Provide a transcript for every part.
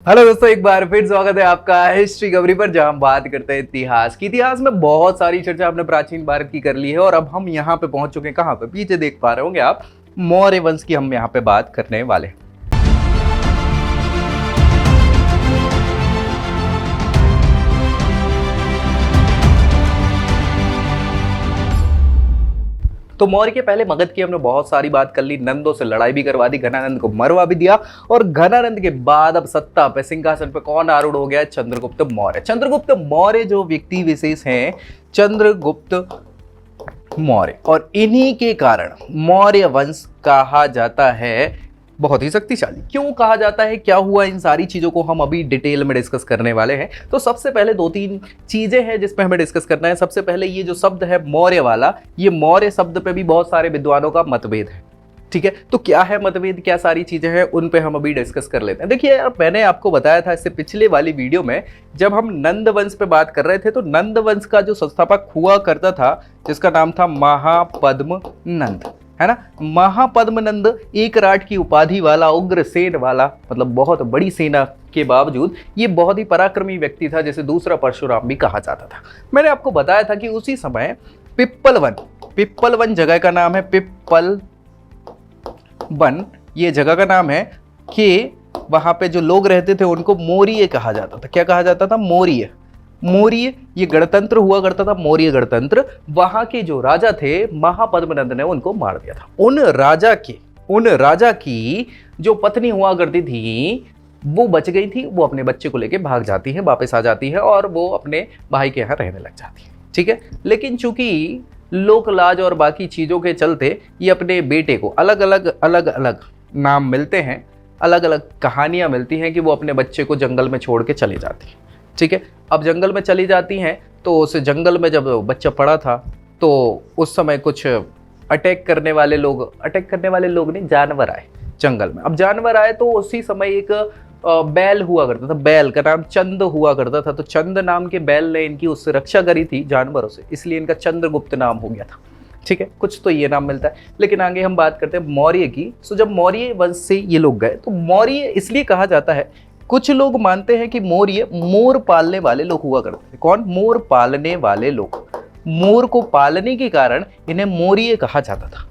Hello दोस्तों, एक बार फिर स्वागत है आपका हिस्ट्री कवरी पर, जहां हम बात करते हैं इतिहास की। इतिहास में बहुत सारी चर्चा हमने प्राचीन भारत की कर ली है और अब हम यहाँ पे पहुंच चुके हैं। कहाँ पे? पीछे देख पा रहे होंगे आप, मौर्य वंश की हम यहाँ पे बात करने वाले हैं। तो मौर्य के पहले मगध की हमने बहुत सारी बात कर ली, नंदों से लड़ाई भी करवा दी, घनानंद को मरवा भी दिया। और घनानंद के बाद अब सत्ता पे, सिंहासन पे कौन आरूढ़ हो गया? चंद्रगुप्त मौर्य। चंद्रगुप्त मौर्य जो व्यक्ति विशेष हैं, चंद्रगुप्त मौर्य, और इन्हीं के कारण मौर्य वंश कहा जाता है बहुत ही शक्तिशाली। क्यों कहा जाता है, क्या हुआ, इन सारी चीजों को हम अभी डिटेल में डिस्कस करने वाले हैं। तो सबसे पहले दो तीन चीजें हैं जिसपे हमें डिस्कस करना है। सबसे पहले ये जो शब्द है मौर्य वाला, ये मौर्य शब्द पे भी बहुत सारे विद्वानों का मतभेद है। ठीक है, तो क्या है मतभेद, क्या सारी चीजें हैं, उन पे हम अभी डिस्कस कर लेते हैं। देखिए यार, मैंने आपको बताया था इससे पिछले वाली वीडियो में, जब हम नंद वंश पे बात कर रहे थे, तो नंद वंश का जो संस्थापक हुआ करता था, जिसका नाम था महापद्म नंद, है ना। महापद्म नंद एक राट की उपाधि वाला, उग्र सेन वाला, मतलब बहुत बड़ी सेना के बावजूद ये बहुत ही पराक्रमी व्यक्ति था, जैसे दूसरा परशुराम भी कहा जाता था। मैंने आपको बताया था कि उसी समय पिप्पलवन जगह का नाम है, पिप्पल वन ये जगह का नाम है, कि वहां पे जो लोग रहते थे उनको मौर्य कहा जाता था। क्या कहा जाता था? मौर्य। मौर्य ये गणतंत्र हुआ करता था, मौर्य गणतंत्र। वहां के जो राजा थे, महापद्मनंद ने उनको मार दिया था। उन राजा की जो पत्नी हुआ करती थी वो बच गई थी। वो अपने बच्चे को लेके भाग जाती है, वापस आ जाती है और वो अपने भाई के यहाँ रहने लग जाती है। ठीक है, लेकिन चूंकि लोक लाज और बाकी चीजों के चलते ये अपने बेटे को अलग अलग नाम मिलते हैं, अलग अलग कहानियां मिलती हैं कि वो अपने बच्चे को जंगल में छोड़ के चली जाती है। ठीक है, अब जंगल में चली जाती हैं, तो उस जंगल में जब बच्चा पड़ा था, तो उस समय कुछ अटैक करने वाले लोग नहीं, जानवर आए जंगल में। अब जानवर आए तो उसी समय एक बैल हुआ करता था, बैल का नाम चंद हुआ करता था। तो चंद नाम के बैल ने इनकी उससे रक्षा करी थी जानवरों से, इसलिए इनका चंद्रगुप्त नाम हो गया था। ठीक है, कुछ तो ये नाम मिलता है। लेकिन आगे हम बात करते हैं मौर्य की। सो जब मौर्य वंश से ये लोग गए, तो मौर्य इसलिए कहा जाता है, कुछ लोग मानते हैं कि मौर्य मोर पालने वाले लोग हुआ करते थे। कौन? मोर पालने वाले लोग। मोर को पालने के कारण इन्हें मौर्य कहा जाता था।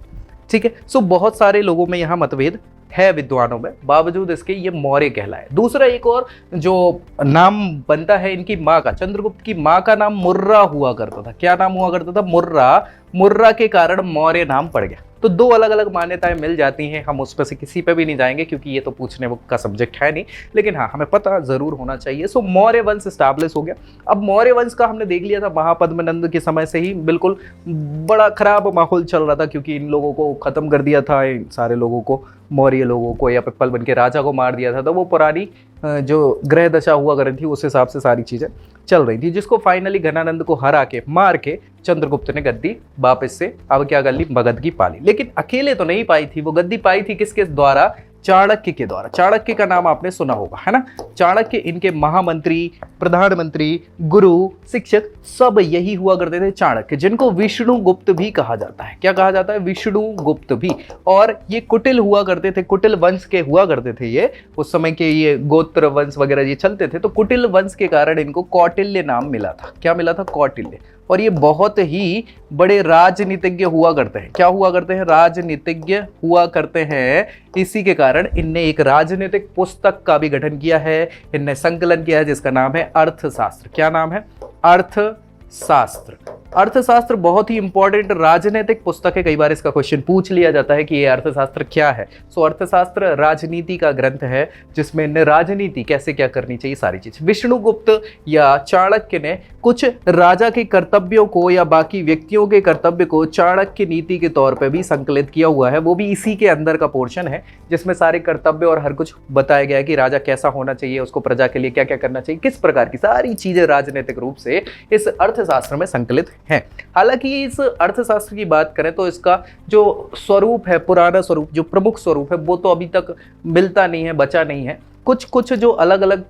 ठीक है, सो बहुत सारे लोगों में यहाँ मतभेद है विद्वानों में, बावजूद इसके ये मौर्य कहलाए। दूसरा एक और जो नाम बनता है इनकी माँ का, चंद्रगुप्त की माँ का नाम मुर्रा हुआ करता था। क्या नाम हुआ करता था? मुर्रा। मुर्रा के कारण मौर्य नाम पड़ गया। तो दो अलग अलग मान्यताएं मिल जाती हैं, हम उस पर से किसी पे भी नहीं जाएंगे क्योंकि ये तो पूछने का सब्जेक्ट है नहीं, लेकिन हाँ हमें पता जरूर होना चाहिए। सो मौर्य वंश स्टैब्लिश हो गया। अब मौर्य वंश का हमने देख लिया था, महापद्मनंद के समय से ही बिल्कुल बड़ा खराब माहौल चल रहा था, क्योंकि इन लोगों को खत्म कर दिया था, इन सारे लोगों को, मौर्य लोगों को, या पिप्पलवन के राजा को मार दिया था। तो वो पुरानी जो ग्रह दशा हुआ कर रही थी, उस हिसाब से सारी चीजें चल रही थी, जिसको फाइनली घनानंद को हरा के, मार के, चंद्रगुप्त ने गद्दी वापस से अब क्या कर ली? मगध की पाली। लेकिन अकेले तो नहीं पाई थी, वो गद्दी पाई थी किसके द्वारा? चाणक्य के द्वारा। चाणक्य का नाम आपने सुना होगा, है ना। चाणक्य इनके महामंत्री, प्रधानमंत्री, गुरु, शिक्षक सब यही हुआ करते थे, चाणक्य, जिनको विष्णुगुप्त भी कहा जाता है। क्या कहा जाता है? विष्णुगुप्त भी। और ये कुटिल हुआ करते थे, कुटिल वंश के हुआ करते थे ये। उस समय के ये गोत्र वंश वगैरह ये चलते थे, तो कुटिल वंश के कारण इनको कौटिल्य नाम मिला था। क्या मिला था? कौटिल्य। और ये बहुत ही बड़े राजनीतिज्ञ हुआ करते हैं। क्या हुआ करते हैं? राजनीतिज्ञ हुआ करते हैं। इसी के कारण इनने एक राजनीतिक पुस्तक का भी गठन किया है, इनने संकलन किया है, जिसका नाम है अर्थशास्त्र। क्या नाम है? अर्थशास्त्र। अर्थशास्त्र बहुत ही इंपॉर्टेंट राजनीतिक पुस्तक है। कई बार इसका क्वेश्चन पूछ लिया जाता है कि ये अर्थशास्त्र क्या है। सो अर्थशास्त्र राजनीति का ग्रंथ है, जिसमें राजनीति कैसे क्या करनी चाहिए सारी चीज। विष्णुगुप्त या चाणक्य ने कुछ राजा के कर्तव्यों को या बाकी व्यक्तियों के कर्तव्य को चाणक्य नीति के तौर पर भी संकलित किया हुआ है। वो भी इसी के अंदर का पोर्शन है, जिसमें सारे कर्तव्य और हर कुछ बताया गया है कि राजा कैसा होना चाहिए, उसको प्रजा के लिए क्या क्या करना चाहिए, किस प्रकार की सारी चीजें राजनीतिक रूप से इस अर्थशास्त्र में संकलित है। हालांकि इस अर्थशास्त्र की बात करें तो इसका जो स्वरूप है, पुराना स्वरूप, जो प्रमुख स्वरूप है, वो तो अभी तक मिलता नहीं है, बचा नहीं है। कुछ कुछ जो अलग अलग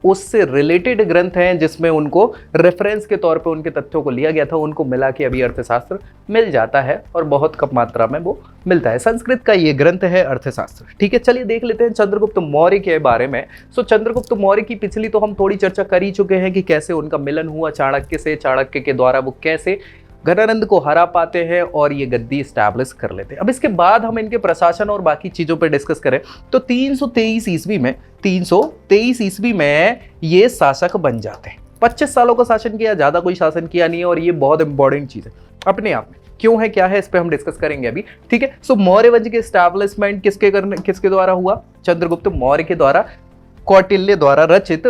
उससे रिलेटेड ग्रंथ हैं जिसमें उनको रेफरेंस के तौर पे उनके तथ्यों को लिया गया था, उनको मिला के अभी अर्थशास्त्र मिल जाता है और बहुत कम मात्रा में वो मिलता है। संस्कृत का ये ग्रंथ है अर्थशास्त्र। ठीक है, चलिए देख लेते हैं चंद्रगुप्त मौर्य के बारे में। चंद्रगुप्त मौर्य की पिछली तो हम थोड़ी चर्चा कर ही चुके हैं कि कैसे उनका मिलन हुआ चाणक्य से, चाणक्य के द्वारा वो कैसे घनानंद को हरा पाते हैं और ये गद्दी स्टैब्लिश कर लेते हैं। अब इसके बाद हम इनके प्रशासन और बाकी चीजों पर डिस्कस करें तो 323 ईस्वी में ये शासक बन जाते हैं। 25 सालों का शासन किया, ज्यादा कोई शासन किया नहीं है और ये बहुत इंपॉर्टेंट चीज है अपने आप में। क्यों है, क्या है, इस पे हम डिस्कस करेंगे अभी। ठीक है, मौर्य वंश के एस्टैब्लिशमेंट किसके द्वारा हुआ? चंद्रगुप्त मौर्य के द्वारा, कौटिल्य द्वारा रचित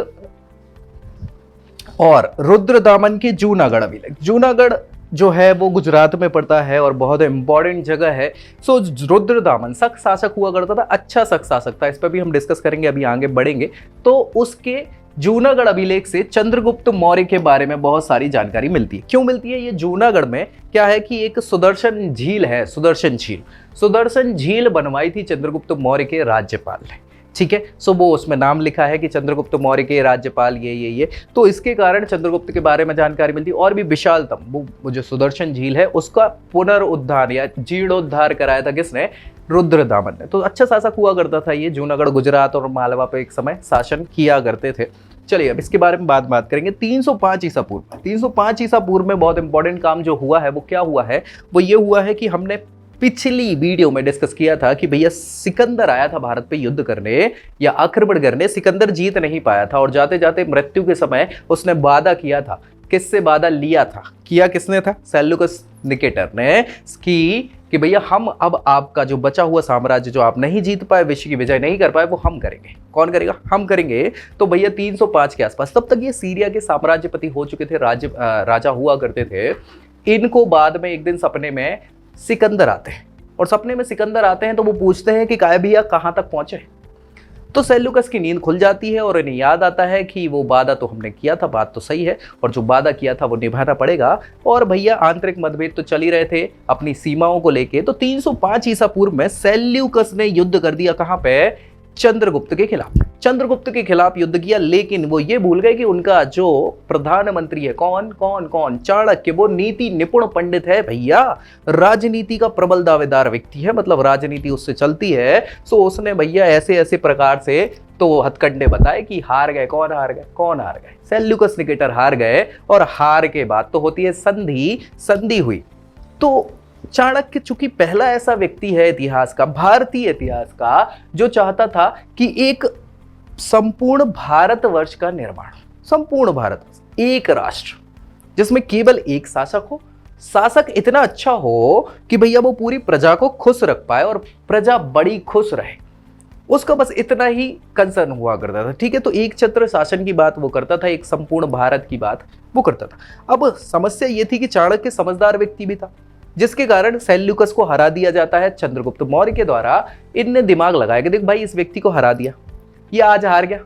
और रुद्रदामन के जूनागढ़ अभिलेख। जूनागढ़ जो है वो गुजरात में पड़ता है और बहुत इंपॉर्टेंट जगह है। रुद्रदामन शक शासक हुआ करता था, अच्छा शक शासक था, इस पर भी हम डिस्कस करेंगे, अभी आगे बढ़ेंगे। तो उसके जूनागढ़ अभिलेख से चंद्रगुप्त मौर्य के बारे में बहुत सारी जानकारी मिलती है। क्यों मिलती है? ये जूनागढ़ में क्या है कि एक सुदर्शन झील है, सुदर्शन झील बनवाई थी चंद्रगुप्त मौर्य के राज्यपाल ने। ठीक है, वो उसमें नाम लिखा है कि चंद्रगुप्त मौर्य के राज्यपाल ये। तो इसके कारण चंद्रगुप्त के बारे में जानकारी मिलती है। और भी विशालतम वो जो सुदर्शन झील है उसका पुनरुद्धार या जीर्णोद्धार कराया था किसने? रुद्रदामन ने। तो अच्छा शासक हुआ करता था ये। जूनागढ़, गुजरात और मालवा पे एक समय शासन किया करते थे। चलिए अब इसके बारे में बात करेंगे। 305 ईसा पूर्व, 305 ईसा पूर्व में बहुत इंपॉर्टेंट काम जो हुआ है वो क्या हुआ है? वो ये हुआ है कि हमने पिछली वीडियो में डिस्कस किया था कि भैया सिकंदर आया था भारत पे युद्ध करने या आक्रमण करने। सिकंदर जीत नहीं पाया था और जाते जाते मृत्यु के समय उसने वादा किया था। किससे वादा लिया था? किया किसने था? सेल्यूकस निकेटर ने कि भैया हम अब आपका जो बचा हुआ साम्राज्य जो आप नहीं जीत पाए, विश्व की विजय नहीं कर पाए, वो हम करेंगे। कौन करेगा? हम करेंगे। तो भैया 305 के आसपास, तब तक ये सीरिया के साम्राज्यपति हो चुके थे, राजा हुआ करते थे। इनको बाद में एक दिन सपने में सिकंदर आते हैं और सपने में सिकंदर आते हैं तो वो पूछते हैं कि काय भैया कहाँ तक पहुंचे। तो सेल्यूकस की नींद खुल जाती है और इन्हें याद आता है कि वो वादा तो हमने किया था, बात तो सही है और जो वादा किया था वो निभाना पड़ेगा। और भैया आंतरिक मतभेद तो चल ही रहे थे अपनी सीमाओं को लेके। तो 305 ईसा पूर्व में सेल्यूकस ने युद्ध कर दिया। कहाँ पे? चंद्रगुप्त के खिलाफ। चंद्रगुप्त के खिलाफ युद्ध किया, लेकिन वो ये भूल गए कि उनका जो प्रधानमंत्री है कौन? चाणक्य। वो नीति निपुण पंडित है भैया, राजनीति का प्रबल दावेदार व्यक्ति है, मतलब राजनीति उससे चलती है। सो उसने भैया ऐसे ऐसे प्रकार से तो हथकंडे बताए कि हार गए। कौन हार गए? सेल्यूकस निकेटर हार गए। और हार के बाद तो होती है संधि हुई। तो चाणक्य चूंकि पहला ऐसा व्यक्ति है इतिहास का, भारतीय इतिहास का, जो चाहता था कि एक संपूर्ण भारतवर्ष का निर्माण, संपूर्ण भारतवर्ष, एक राष्ट्र जिसमें केवल एक शासक हो, शासक इतना अच्छा हो कि भैया वो पूरी प्रजा को खुश रख पाए और प्रजा बड़ी खुश रहे, उसका बस इतना ही कंसर्न हुआ करता था। ठीक है, तो एक छत्र शासन की बात वो करता था, एक संपूर्ण भारत की बात वो करता था। अब समस्या ये थी कि चाणक्य समझदार व्यक्ति भी था, जिसके कारण सेल्यूकस को हरा दिया जाता है चंद्रगुप्त मौर्य के द्वारा। इनने दिमाग लगाया कि देख भाई इस व्यक्ति को हरा दिया, ये आज हार गया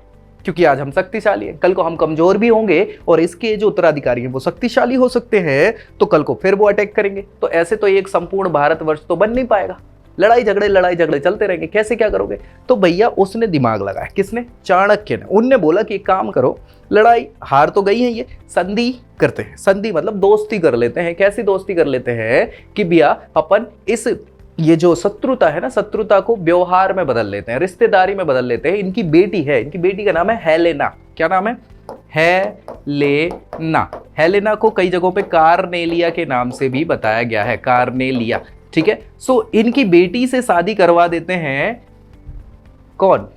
क्योंकि आज हम शक्तिशाली हैं, कल को हम कमजोर भी होंगे और इसके जो उत्तराधिकारी हैं वो शक्तिशाली हो सकते हैं, तो कल को फिर वो अटैक करेंगे। तो ऐसे तो एक संपूर्ण भारतवर्ष तो बन नहीं पाएगा, लड़ाई झगड़े चलते रहेंगे, कैसे क्या करोगे? तो भैया उसने दिमाग लगाया। किसने? चाणक्य ने। उनने बोला कि एक काम करो, लड़ाई हार तो गई है, ये संधि करते हैं। संधि मतलब दोस्ती कर लेते हैं। कैसी दोस्ती कर लेते हैं कि भैया अपन ये जो शत्रुता है ना, शत्रुता को व्यवहार में बदल लेते हैं, रिश्तेदारी में बदल लेते हैं। इनकी बेटी है, इनकी बेटी का नाम है हेलेना। क्या नाम है? हेलेना को कई जगहों पे कार्नेलिया के नाम से भी बताया गया है, कार्नेलिया। ठीक है, इनकी बेटी से शादी करवा देते हैं। कौन?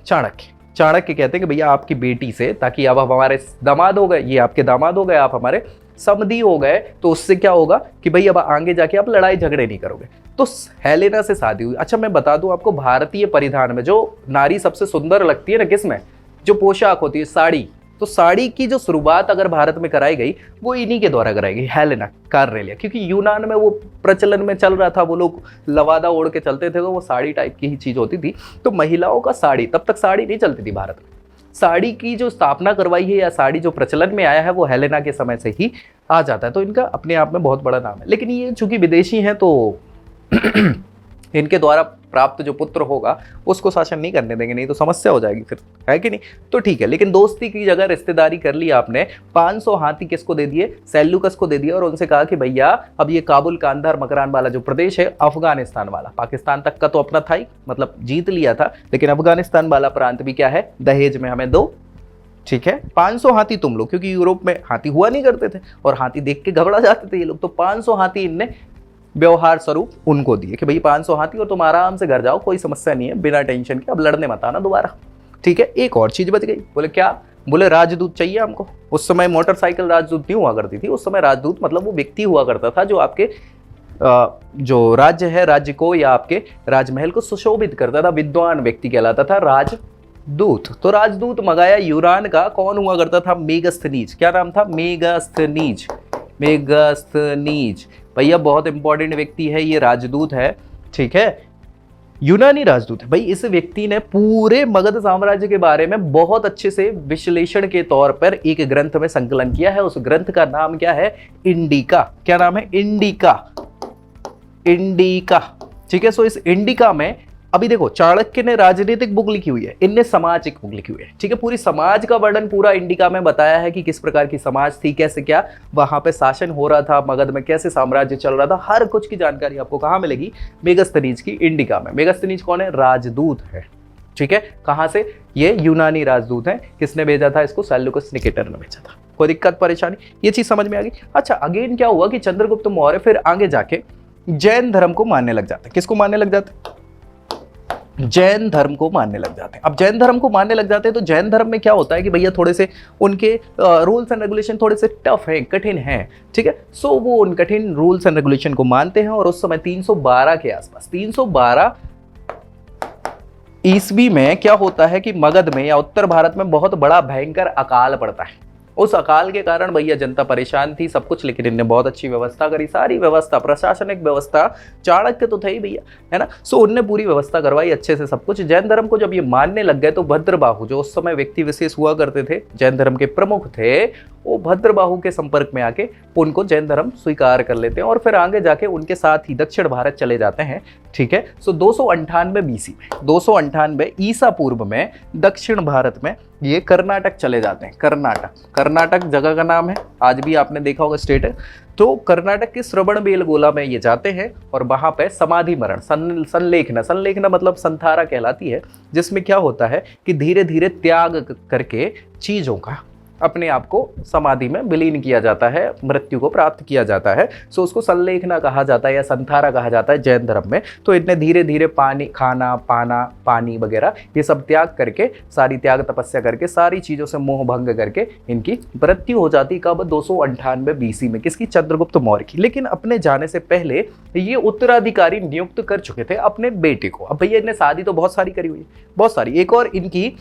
चाणक्य कहते हैं कि भैया आपकी बेटी से, ताकि अब हमारे दामाद हो गए, ये आपके दामाद हो गए, आप हमारे समधी हो गए, तो उससे क्या होगा कि भाई अब आगे जाके आप लड़ाई झगड़े नहीं करोगे। तो हेलेना से शादी हुई। अच्छा मैं बता दूं आपको, भारतीय परिधान में जो नारी सबसे सुंदर लगती है ना, किसमें? जो पोशाक होती है, साड़ी। तो साड़ी की जो शुरुआत अगर भारत में कराई गई वो इन्हीं के द्वारा कराई गई, हेलेना कार्नेलिया। क्योंकि यूनान में वो प्रचलन में चल रहा था, वो लोग लवादा ओढ़ के चलते थे, तो वो साड़ी टाइप की ही चीज होती थी। तो महिलाओं का साड़ी, तब तक साड़ी नहीं चलती थी भारत में। साड़ी की जो स्थापना करवाई है या साड़ी जो प्रचलन में आया है वो हेलेना के समय से ही आ जाता है। तो इनका अपने आप में बहुत बड़ा नाम है। लेकिन ये चूंकि विदेशी हैं तो इनके द्वारा प्राप्त जो पुत्र होगा उसको शासन नहीं करने देंगे, नहीं तो समस्या हो जाएगी फिर, है कि नहीं। तो ठीक है, लेकिन दोस्ती की जगह रिश्तेदारी कर ली आपने। 500 हाथी किसको दे दिए, सेल्यूकस को दे दिया, और उनसे कहा कि भैया अब ये काबुल कांधार मकरान वाला जो प्रदेश है, अफगानिस्तान वाला, पाकिस्तान तक का तो अपना था ही, मतलब जीत लिया था, लेकिन अफगानिस्तान वाला प्रांत भी क्या है, दहेज में हमें दो। ठीक है, 500 हाथी तुम लोग, क्योंकि यूरोप में हाथी हुआ नहीं करते थे और हाथी देख के घबरा जाते थे ये लोग, तो 500 हाथी इनने व्यवहार स्वरूप उनको दिए कि भाई 500 हाथी और तुम आराम से घर जाओ, कोई समस्या नहीं है, बिना टेंशन के, अब लड़ने मत आना दोबारा। ठीक है, एक और चीज बच गई। बोले क्या, बोले राजदूत चाहिए हमको। उस समय मोटरसाइकिल राजदूत नहीं हुआ करती थी, उस समय राजदूत मतलब वो व्यक्ति हुआ करता था जो आपके जो राज्य है, राज्य को या आपके राजमहल को सुशोभित करता था, विद्वान व्यक्ति कहलाता था राजदूत। तो राजदूत मंगाया यूरान का, कौन हुआ करता था, मेगास्थनीज। क्या नाम था, मेगास्थनीज। मेगास्थनीज भैया बहुत इंपॉर्टेंट व्यक्ति है, ये राजदूत है। ठीक है, यूनानी राजदूत है भाई। इस व्यक्ति ने पूरे मगध साम्राज्य के बारे में बहुत अच्छे से विश्लेषण के तौर पर एक ग्रंथ में संकलन किया है। उस ग्रंथ का नाम क्या है, इंडिका। क्या नाम है, इंडिका। इंडिका। ठीक है, सो इस इंडिका में अभी देखो, चाणक्य ने राजनीतिक बुक लिखी हुई है, इनने सामाजिक बुक लिखी हुई है। ठीक है, पूरी समाज का वर्णन पूरा इंडिका में बताया है कि किस प्रकार की समाज थी, कैसे क्या वहां पे शासन हो रहा था मगध में, कैसे साम्राज्य चल रहा था, हर कुछ की जानकारी आपको कहां मिलेगी, मेगास्थनीज की इंडिका में। मेगास्थनीज कौन है, राजदूत है। ठीक है, कहां से, ये यूनानी राजदूत है। किसने भेजा था इसको, सेल्यूकस निकेटर ने भेजा था। कोई दिक्कत परेशानी, ये चीज समझ में आ गई। अच्छा, अगेन क्या हुआ कि चंद्रगुप्त मौर्य फिर आगे जाके जैन धर्म को मानने लग जाते हैं। किसको मानने लग जाते हैं, जैन धर्म को मानने लग जाते हैं। अब जैन धर्म को मानने लग जाते हैं तो जैन धर्म में क्या होता है कि भैया थोड़े से उनके रूल्स एंड रेगुलेशन थोड़े से टफ हैं, कठिन हैं। ठीक है, सो वो उन कठिन रूल्स एंड रेगुलेशन को मानते हैं। और उस समय 312 के आसपास, 312 ईस्वी में क्या होता है कि मगध में या उत्तर भारत में बहुत बड़ा भयंकर अकाल पड़ता है। उस अकाल के कारण भैया जनता परेशान थी, सब कुछ, लेकिन इनने बहुत अच्छी व्यवस्था करी, सारी व्यवस्था, प्रशासनिक व्यवस्था, चाणक्य तो थे ही भैया, है ना। सो उनने पूरी व्यवस्था करवाई अच्छे से सब कुछ। जैन धर्म को जब ये मानने लग गए तो भद्रबाहु, जो उस समय व्यक्ति विशेष हुआ करते थे, जैन धर्म के प्रमुख थे, वो भद्रबाहु के संपर्क में आके उनको जैन धर्म स्वीकार कर लेते हैं और फिर आगे जाके उनके साथ ही दक्षिण भारत चले जाते हैं। ठीक है, सो 298 बीसी में, 298 ईसा पूर्व में दक्षिण भारत में ये कर्नाटक चले जाते हैं। कर्नाटक, कर्नाटक जगह का नाम है, आज भी आपने देखा होगा स्टेट है। तो कर्नाटक के श्रवणबेलगोला में ये जाते हैं और वहां पे समाधि मरण, संलेखना, संलेखना मतलब संथारा कहलाती है, जिसमें क्या होता है कि धीरे धीरे त्याग करके चीजों का अपने आप को समाधि में विलीन किया जाता है, मृत्यु को प्राप्त किया जाता है। सो उसको संलेखना कहा जाता है या संथारा कहा जाता है जैन धर्म में। तो इतने धीरे धीरे पानी, खाना पाना, पानी वगैरह ये सब त्याग करके, सारी त्याग तपस्या करके, सारी चीज़ों से मोह भंग करके इनकी मृत्यु हो जाती। कब, 298 बीसी में, किसकी, चंद्रगुप्त मौर्य की। लेकिन अपने जाने से पहले ये उत्तराधिकारी नियुक्त कर चुके थे अपने बेटे को। अब भैया इन्हें शादी तो बहुत सारी करी हुई है, बहुत सारी। एक और इनकी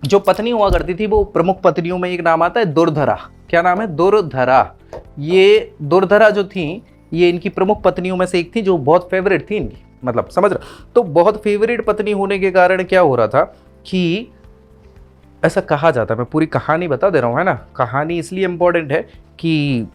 जो पत्नी हुआ करती थी, वो प्रमुख पत्नियों में एक नाम आता है दुर्धरा। क्या नाम है, दुर्धरा। ये दुर्धरा जो थी, ये इनकी प्रमुख पत्नियों में से एक थी, जो बहुत फेवरेट थी इनकी, मतलब समझ रहे। तो बहुत फेवरेट पत्नी होने के कारण क्या हो रहा था कि ऐसा कहा जाता है, मैं पूरी कहानी बता दे रहा हूँ, है ना। कहानी इसलिए इंपॉर्टेंट है कि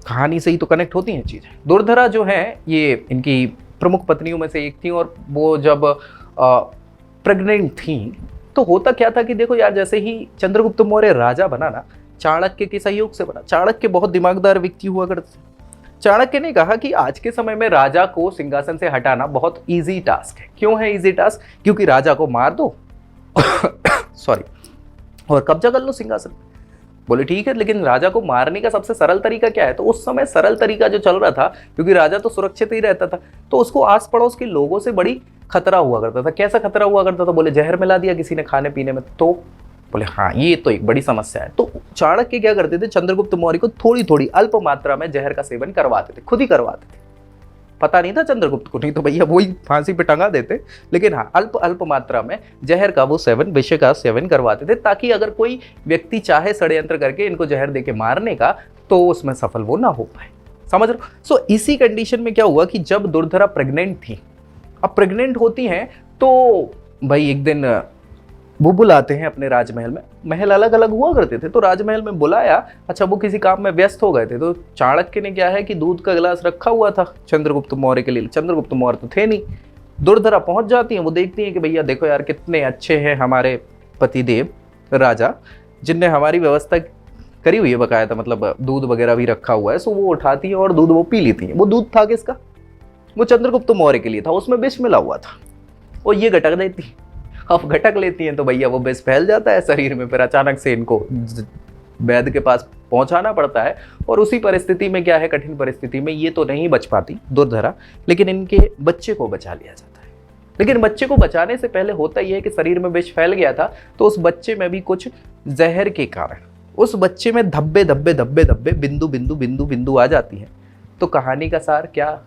कहानी से ही तो कनेक्ट होती हैं चीज़ें। दुर्धरा जो है ये इनकी प्रमुख पत्नियों में से एक थी, और वो जब प्रेग्नेंट थी तो होता क्या था कि देखो यार, जैसे ही चंद्रगुप्त मौर्य राजा बना ना, चाणक्य के सहयोग से बना। चाणक्य बहुत दिमागदार व्यक्ति हुआ करते। चाणक्य ने कहा कि आज के समय में राजा को सिंहासन से हटाना बहुत इजी टास्क है। क्यों है इजी टास्क, क्योंकि राजा को मार दो सॉरी, और कब्जा कर लो सिंहासन। बोले ठीक है, लेकिन राजा को मारने का सबसे सरल तरीका क्या है। तो उस समय सरल तरीका जो चल रहा था, क्योंकि राजा तो सुरक्षित ही रहता था, तो उसको आस पड़ोस के लोगों से बड़ी खतरा हुआ करता था। कैसा खतरा हुआ करता था, बोले जहर मिला दिया किसी ने खाने पीने में, तो बोले हाँ ये तो एक बड़ी समस्या है। तो चाणक्य क्या करते थे, चंद्रगुप्त मौर्य को थोड़ी थोड़ी अल्प मात्रा में जहर का सेवन करवाते थे, खुद ही करवाते थे। पता नहीं था चंद्रगुप्त को, नहीं तो भैया वही फांसी पे टंगा देते। लेकिन हाँ, अल्प अल्प मात्रा में जहर का वो सेवन, विषय का सेवन करवाते थे, ताकि अगर कोई व्यक्ति चाहे षड्यंत्र करके इनको जहर देके मारने का, तो उसमें सफल वो ना हो पाए। समझ रहे हो। सो इसी कंडीशन में क्या हुआ कि जब दुर्धरा प्रेग्नेंट थी, अब प्रेग्नेंट होती हैं तो भाई एक दिन वो बुलाते हैं अपने राजमहल में। महल अलग अलग हुआ करते थे, तो राजमहल में बुलाया। अच्छा, वो किसी काम में व्यस्त हो गए थे, तो चाणक्य ने क्या है कि दूध का गिलास रखा हुआ था चंद्रगुप्त मौर्य के लिए। चंद्रगुप्त मौर्य तो थे नहीं, दुर्धरा पहुंच जाती हैं, वो देखती हैं कि भैया देखो यार कितने अच्छे हैं हमारे पतिदेव राजा, जिनने हमारी व्यवस्था करी हुई है बकायदा, मतलब दूध वगैरह भी रखा हुआ है। सो वो उठाती है और दूध वो पी लेती है। वो दूध था किसका? वो चंद्रगुप्त मौर्य के लिए था, उसमें विष मिला हुआ था, और ये घटक देती है। अब घटक लेती हैं तो भैया वो विष फैल जाता है शरीर में, फिर अचानक से इनको वैद्य के पास पहुंचाना पड़ता है। और उसी परिस्थिति में क्या है, कठिन परिस्थिति में ये तो नहीं बच पाती दुर्धरा, लेकिन इनके बच्चे को बचा लिया जाता है। लेकिन बच्चे को बचाने से पहले होता यह है कि शरीर में विष फैल गया था, तो उस बच्चे में भी कुछ जहर के कारण उस बच्चे में धब्बे धब्बे धब्बे धब्बे बिंदु बिंदु बिंदु बिंदु आ जाती है। तो कहानी का सार क्या?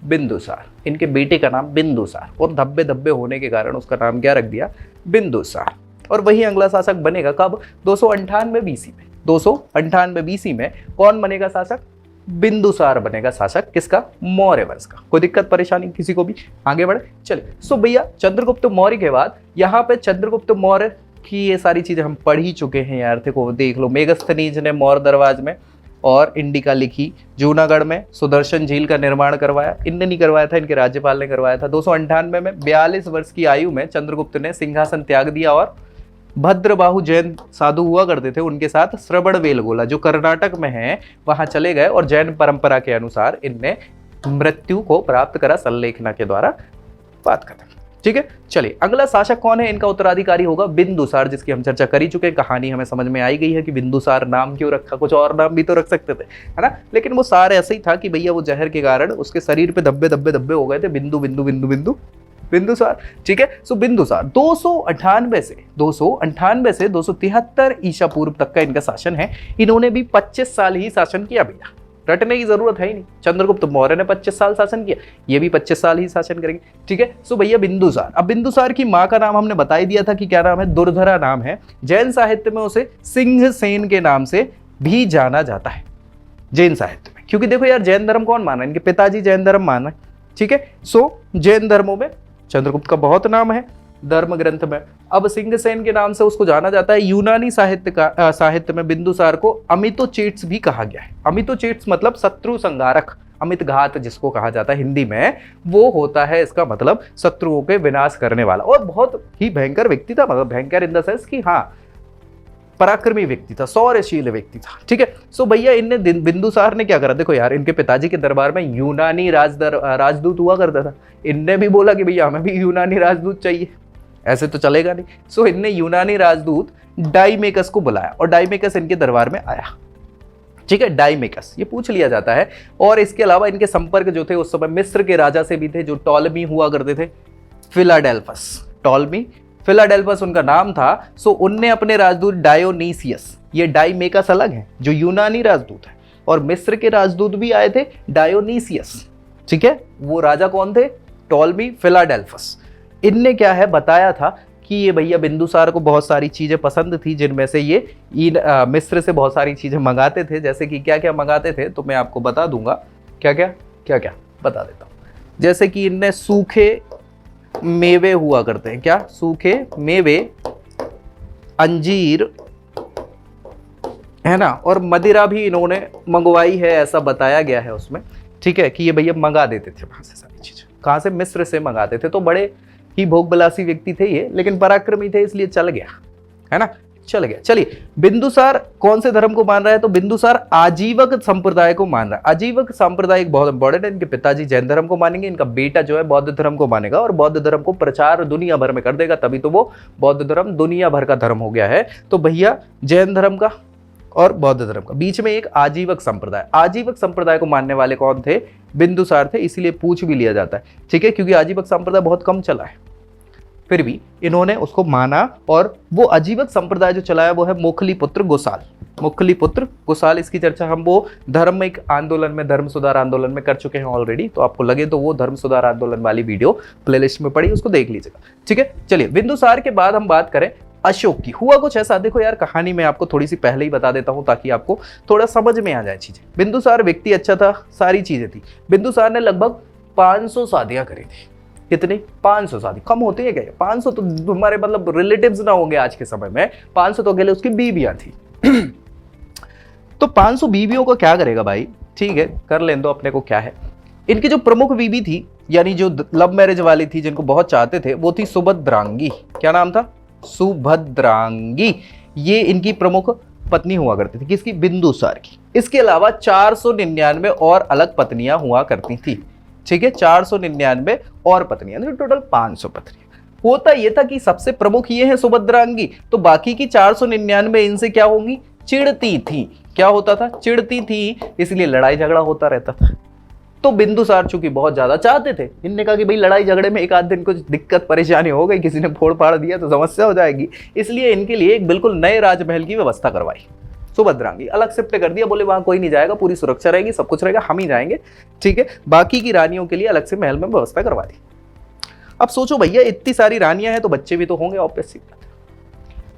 बिंदुसार। इनके बेटे का नाम बिंदुसार, और धब्बे धब्बे होने के कारण उसका नाम क्या रख दिया? बिंदुसार। और वही अगला शासक बनेगा कब? 298 बीसी में। 298 बीसी में कौन बनेगा शासक? बिंदुसार बनेगा शासक। किसका? मौर्य वंश का। कोई दिक्कत परेशानी किसी को भी? आगे बढ़े चलिए। सो भैया चंद्रगुप्त मौर्य के बाद यहाँ पे चंद्रगुप्त मौर्य की ये सारी चीजें हम पढ़ ही चुके हैं यार। देखो देख लो, मेगस्थनीज ने मौर्य दरवाज में और इंडिका लिखी, जूनागढ़ में सुदर्शन झील का निर्माण करवाया। इनने नहीं करवाया था, इनके राज्यपाल ने करवाया था। 298 में 42 वर्ष की आयु में चंद्रगुप्त ने सिंहासन त्याग दिया और भद्रबाहु जैन साधु हुआ करते थे, उनके साथ श्रवणबेलगोला जो कर्नाटक में है वहां चले गए, और जैन परंपरा के अनुसार इनने मृत्यु को प्राप्त करा संलेखना के द्वारा। बात खत्म। ठीक है, चलिए अगला शासक कौन है? इनका उत्तराधिकारी होगा बिंदुसार, जिसकी हम चर्चा कर ही चुके हैं। कहानी हमें समझ में आई गई है कि बिंदुसार नाम क्यों रखा, कुछ और नाम भी तो रख सकते थे, है ना। लेकिन वो सारे ऐसे ही था कि भैया वो जहर के कारण उसके शरीर पे धब्बे धब्बे धब्बे हो गए थे, बिंदु बिंदु बिंदु बिंदु बिंदुसार। ठीक है, सो बिंदुसार 298 से 273 ईसा पूर्व तक का इनका शासन है। इन्होंने भी 25 साल ही शासन किया भैया, रटने की जरूरत है ही नहीं। चंद्रगुप्त मौर्य ने 25 साल शासन किया, ये भी 25 साल ही शासन करेंगे। ठीक है, सो भैया बिंदुसार। अब बिंदुसार की माँ का नाम हमने बता ही दिया था कि क्या नाम है? दुर्धरा नाम है। जैन साहित्य में उसे सिंहसेन के नाम से भी जाना जाता है, जैन साहित्य में। क्योंकि देखो यार, जैन धर्म कौन माना? इनके पिताजी जैन धर्म माना। ठीक है, सो जैन धर्मों में चंद्रगुप्त का बहुत नाम है धर्म ग्रंथ में। अब सिंहसेन के नाम से उसको जाना जाता है। यूनानी साहित्य में बिंदुसार को अमितोचेट्स भी कहा गया है। अमितोचेट्स मतलब शत्रु संहारक, अमित घात जिसको कहा जाता है हिंदी में, वो होता है इसका मतलब शत्रुओं के विनाश करने वाला। और बहुत ही भयंकर व्यक्ति था, मतलब भयंकर इन द सेंस कि हाँ पराक्रमी व्यक्ति था, शौर्यशील व्यक्ति था। ठीक है, सो भैया इनने बिंदुसार ने क्या करा? देखो यार, इनके पिताजी के दरबार में यूनानी राजदूत हुआ करता था। इनने भी बोला कि भैया हमें भी यूनानी राजदूत चाहिए, ऐसे तो चलेगा नहीं। सो इनने यूनानी राजदूत डाइमेकस को बुलाया, और डाइमेकस इनके दरबार में आया। ठीक है, डाइमेकस ये पूछ लिया जाता है। और इसके अलावा इनके संपर्क जो थे उस समय मिस्र के राजा से भी थे, जो टॉलमी हुआ करते थे, फिलाडेल्फस उनका नाम था। सो उनने अपने राजदूत डायोनीसियस, ये डाइमेकस अलग है जो यूनानी राजदूत है, और मिस्र के राजदूत भी आए थे डायोनीसियस। ठीक है, वो राजा कौन थे? Ptolemy Philadelphus. इनने क्या है बताया था कि ये भैया बिंदुसार को बहुत सारी चीजें पसंद थी, जिनमें से ये मिस्र से बहुत सारी चीजें मंगाते थे। जैसे कि क्या क्या मंगाते थे तो मैं आपको बता दूंगा, क्या क्या बता देता हूँ। जैसे कि इनने सूखे मेवे हुआ करते हैं, क्या? सूखे मेवे, अंजीर, है ना, और मदिरा भी इन्होंने मंगवाई है, ऐसा बताया गया है उसमें। ठीक है, कि ये भैया मंगा देते थे वहां से सारी चीजें। कहां से? मिस्र से मंगाते थे। तो बड़े ही भोगबलासी व्यक्ति थे ये, लेकिन पराक्रमी थे, इसलिए चल गया, है ना, चल गया। चलिए, बिंदुसार कौन से धर्म को मान रहा है? तो बिंदुसार आजीवक संप्रदाय को मान रहा है। आजीवक संप्रदाय एक बहुत इंपॉर्टेंट है। इनके पिताजी जैन धर्म को मानेंगे, इनका बेटा जो है बौद्ध धर्म को मानेगा, और बौद्ध धर्म को प्रचार दुनिया भर में कर देगा, तभी तो वो बौद्ध धर्म दुनिया भर का धर्म हो गया है। तो भैया जैन धर्म का और बौद्ध धर्म का बीच में एक आजीवक संप्रदाय, आजीवक संप्रदाय को मानने वाले कौन थे? बिंदुसार थे, इसीलिए पूछ भी लिया जाता है। ठीक है, क्योंकि आजीवक संप्रदाय बहुत कम चला है, फिर भी इन्होंने उसको माना। और वो आजीवक संप्रदाय जो चलाया वो है मोखलीपुत्र गोसाल। मोखलीपुत्र गोसाल, इसकी चर्चा हम वो धार्मिक आंदोलन में, धर्म सुधार आंदोलन में कर चुके हैं ऑलरेडी। तो आपको लगे तो वो धर्म सुधार आंदोलन वाली वीडियो प्लेलिस्ट में पड़ी, उसको देख लीजिएगा। ठीक है, चलिए बिंदुसार के बाद हम बात करें अशोक की। हुआ कुछ ऐसा, देखो यार कहानी मैं आपको थोड़ी सी पहले ही बता देता हूं ताकि आपको थोड़ा समझ में आ जाए चीजें। बिंदुसार व्यक्ति अच्छा था, सारी चीजें थी। बिंदुसार ने लगभग 500 शादियां करी थी। कितनी? 500 शादी। कम होती है क्या? 500 तो तुम्हारे मतलब रिलेटिव्स ना होंगे आज के समय में। 500 तो अकेले उसकी बीवियां थी। तो 500 बीवियों को क्या करेगा भाई? ठीक है, कर लें दो, अपने को क्या है। इनकी जो प्रमुख बीवी थी यानी जो लव मैरिज वाली थी, जिनको बहुत चाहते थे, वो थी सुभद्रांगी। क्या नाम था? सुभद्रांगी। ये इनकी प्रमुख पत्नी हुआ करती थी। किसकी? बिंदुसार की। इसके अलावा 499 और अलग पत्नियां हुआ करती थी। ठीक है, 499 और पत्नियां, टोटल 500 पत्नियां। होता यह था कि सबसे प्रमुख ये है सुभद्रांगी, तो बाकी की 499 इनसे क्या होंगी? चिढ़ती थी। क्या होता था? चिढ़ती थी, इसलिए लड़ाई झगड़ा होता रहता था। तो बिंदुसार चूंकि बहुत ज्यादा चाहते थे, इनने कहा कि भाई लड़ाई झगड़े में एक आध दिन कुछ दिक्कत परेशानी हो गई, किसी ने फोड़ फाड़ दिया तो समस्या हो जाएगी, इसलिए इनके लिए एक बिल्कुल नए राजमहल की व्यवस्था करवाई। सुभद्रांगी अलग शिफ्ट कर दिया, बोले वहां कोई नहीं जाएगा, पूरी सुरक्षा रहेगी, सब कुछ रहेगा, हम ही जाएंगे। ठीक है, बाकी की रानियों के लिए अलग से महल में व्यवस्था करवा दी। अब सोचो भैया, इतनी सारी रानियां हैं तो बच्चे भी तो होंगे, ऑब्वियस सी बात है।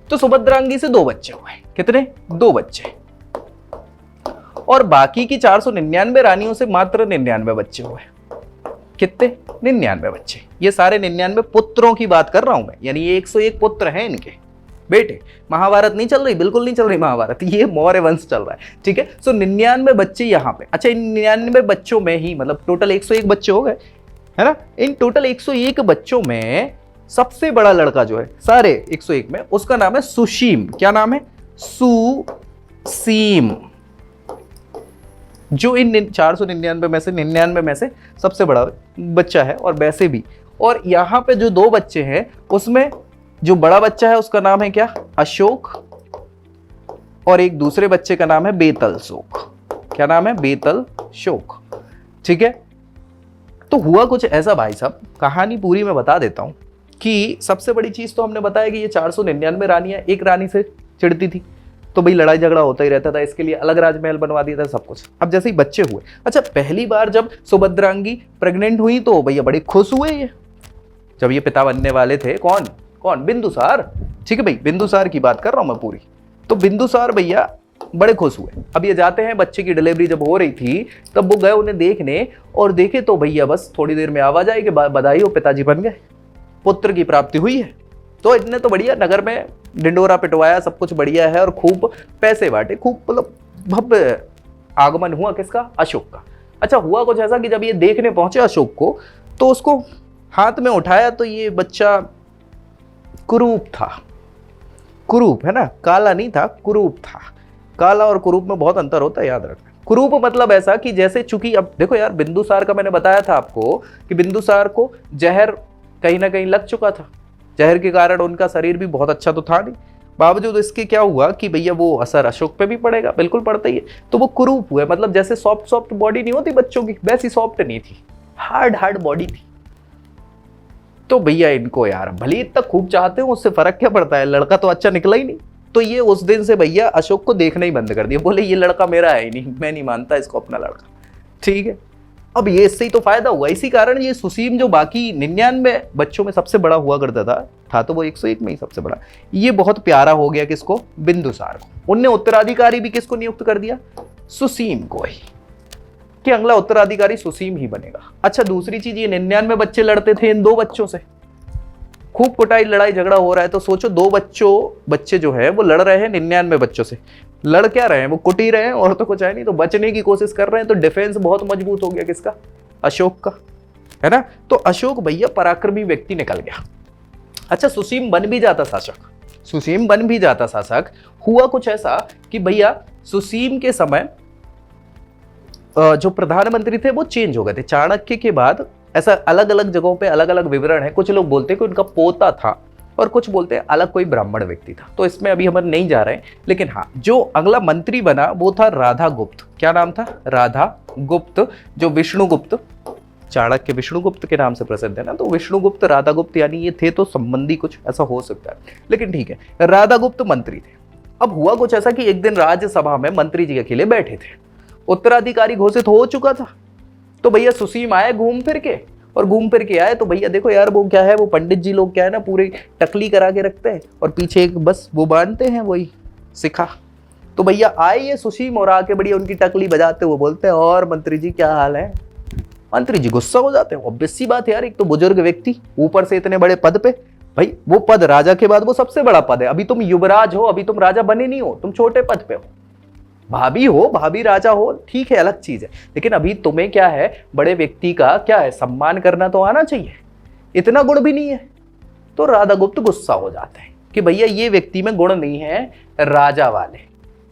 तो सुभद्रांगी से 2 बच्चे हुए। कितने? 2 बच्चे। और बाकी की 499 रानियों से मात्र 99 बच्चे हुए। कितने? 99 बच्चे। ये सारे 99 पुत्रों की बात कर रहा हूं मैं, यानी ये 101 पुत्र हैं इनके बेटे। महाभारत नहीं चल रही, बिल्कुल नहीं चल रही महाभारत, ये मौर्य वंश चल रहा है। ठीक है, सो 99 बच्चे यहाँ पे। अच्छा, इन 99 बच्चों में ही मतलब टोटल 101 बच्चे हो गए, है ना। इन टोटल 101 बच्चों में सबसे बड़ा लड़का जो है सारे 101 में, उसका नाम है सुसीम। क्या नाम है? सुसीम। जो इन 499 में से 99 में से सबसे बड़ा बच्चा है, और वैसे भी। और यहाँ पे जो 2 बच्चे हैं, उसमें जो बड़ा बच्चा है उसका नाम है क्या? अशोक। और एक दूसरे बच्चे का नाम है बेतल शोक। क्या नाम है? बेतल शोक। ठीक है, तो हुआ कुछ ऐसा भाई साहब, कहानी पूरी मैं बता देता हूं कि सबसे बड़ी चीज तो हमने बताया कि ये 499 रानियां एक रानी से चिढ़ती थी, तो भाई लड़ाई झगड़ा होता ही रहता था, इसके लिए अलग राजमहल बनवा दिया था, सब कुछ। अब जैसे ही बच्चे हुए, अच्छा पहली बार जब सुभद्रांगी प्रेग्नेंट हुई तो भैया बड़े खुश हुए ये, जब ये पिता बनने वाले थे। कौन कौन? बिंदुसार। ठीक है भाई, बिंदुसार की बात कर रहा हूं मैं पूरी। तो बिंदुसार भैया बड़े खुश हुए। अब ये जाते हैं, बच्चे की डिलीवरी जब हो रही थी तब वो गए उन्हें देखने, और देखे तो भैया बस थोड़ी देर में आवाज आई कि बधाई हो, पिताजी बन गए, पुत्र की प्राप्ति हुई है। तो इतने तो बढ़िया नगर में डिंडोरा पिटवाया, सब कुछ बढ़िया है, और खूब पैसे बांटे, खूब मतलब भव्य आगमन हुआ किसका? अशोक का। अच्छा, हुआ कुछ ऐसा कि जब ये देखने पहुंचे अशोक को, तो उसको हाथ में उठाया तो ये बच्चा कुरूप था। कुरूप है ना, काला नहीं था, कुरूप था। काला और कुरूप में बहुत अंतर होता है, याद रखना। कुरूप मतलब ऐसा कि जैसे, चूंकि अब देखो यार, बिंदुसार का मैंने बताया था आपको कि बिंदुसार को जहर कहीं ना कहीं लग चुका था, जहर के कारण उनका शरीर भी बहुत अच्छा तो था नहीं, बावजूद इसके क्या हुआ कि भैया वो असर अशोक पे भी पड़ेगा, बिल्कुल पड़ता ही है। तो वो कुरूप हुए, मतलब जैसे सॉफ्ट सॉफ्ट बॉडी नहीं होती बच्चों की, वैसी सॉफ्ट नहीं थी, हार्ड हार्ड बॉडी थी। तो भैया इनको यार भले इतना खूब चाहते हो, उससे फर्क क्या पड़ता है, लड़का तो अच्छा निकला ही नहीं। तो ये उस दिन से भैया अशोक को देखना ही बंद कर दिया, बोले ये लड़का मेरा है ही नहीं, मैं नहीं मानता इसको अपना लड़का। ठीक है, अब ये इससे ही तो फायदा हुआ। इसी कारण ये सुसीम जो बाकी 99 बच्चों में सबसे बड़ा हुआ करता था तो वो 101 में ही सबसे बड़ा, ये बहुत प्यारा हो गया किसको? बिंदुसार को। उनने उत्तराधिकारी भी किसको नियुक्त कर दिया? सुसीम को ही, कि अगला उत्तराधिकारी सुसीम ही बनेगा। अच्छा, दूसरी चीज, ये 99 बच्चे लड़ते थे इन 2 बच्चों से, खूब कुटाई लड़ाई झगड़ा हो रहा है। तो सोचो 2 बच्चे जो है वो लड़ रहे हैं 99 बच्चों से। लड़ क्या रहे हैं? वो कुट ही रहे हैं, और तो कुछ है नहीं, तो बचने की कोशिश कर रहे हैं। तो डिफेंस बहुत मजबूत हो गया किसका? अशोक का, है ना। तो अशोक भैया पराक्रमी व्यक्ति निकल गया। अच्छा, सुसीम बन भी जाता शासक, सुसीम बन भी जाता शासक। हुआ कुछ ऐसा कि भैया सुसीम के समय जो प्रधानमंत्री थे वो चेंज हो गए थे। चाणक्य के बाद ऐसा अलग अलग जगहों पे अलग अलग विवरण है। कुछ लोग बोलते हैं कि उनका पोता था, और कुछ बोलते हैं अलग कोई ब्राह्मण व्यक्ति था। तो इसमें अभी हम नहीं जा रहे हैं, लेकिन हाँ, जो अगला मंत्री बना वो था राधा गुप्त। क्या नाम था? राधा गुप्त, जो विष्णुगुप्त, चाणक्य विष्णुगुप्त के नाम से प्रसिद्ध है ना, तो विष्णुगुप्त राधा गुप्त, यानी ये थे तो संबंधी, कुछ ऐसा हो सकता है, लेकिन ठीक है, राधा गुप्त मंत्री थे। अब हुआ कुछ ऐसा कि एक दिन राज्यसभा में मंत्री जी अकेले बैठे थे, उत्तराधिकारी घोषित हो चुका था। तो भैया सुसीम आए घूम फिर के, और घूम फिर के आए तो भैया देखो यार, वो क्या है, वो पंडित जी लोग क्या है ना, पूरी टकली करा के रखते हैं और पीछे एक बस वो बांधते हैं, वही सिखा। तो भैया आए ये सुसीम और आके बढ़िया उनकी टकली बजाते हुए बोलते हैं, और मंत्री जी क्या हाल है। मंत्री जी गुस्सा हो जाते हैं, ऑब्वियस सी बात है यार, एक तो बुजुर्ग व्यक्ति, ऊपर से इतने बड़े पद पे। भाई वो पद राजा के बाद वो सबसे बड़ा पद है, अभी तुम युवराज हो, अभी तुम राजा बने नहीं हो, तुम छोटे पद पे हो। भाभी हो, भाभी राजा हो, ठीक है, अलग चीज है, लेकिन अभी तुम्हें क्या है, बड़े व्यक्ति का क्या है, सम्मान करना तो आना चाहिए, इतना गुण भी नहीं है। तो राधा गुप्त गुस्सा हो जाते हैं कि भैया ये व्यक्ति में गुण नहीं है राजा वाले,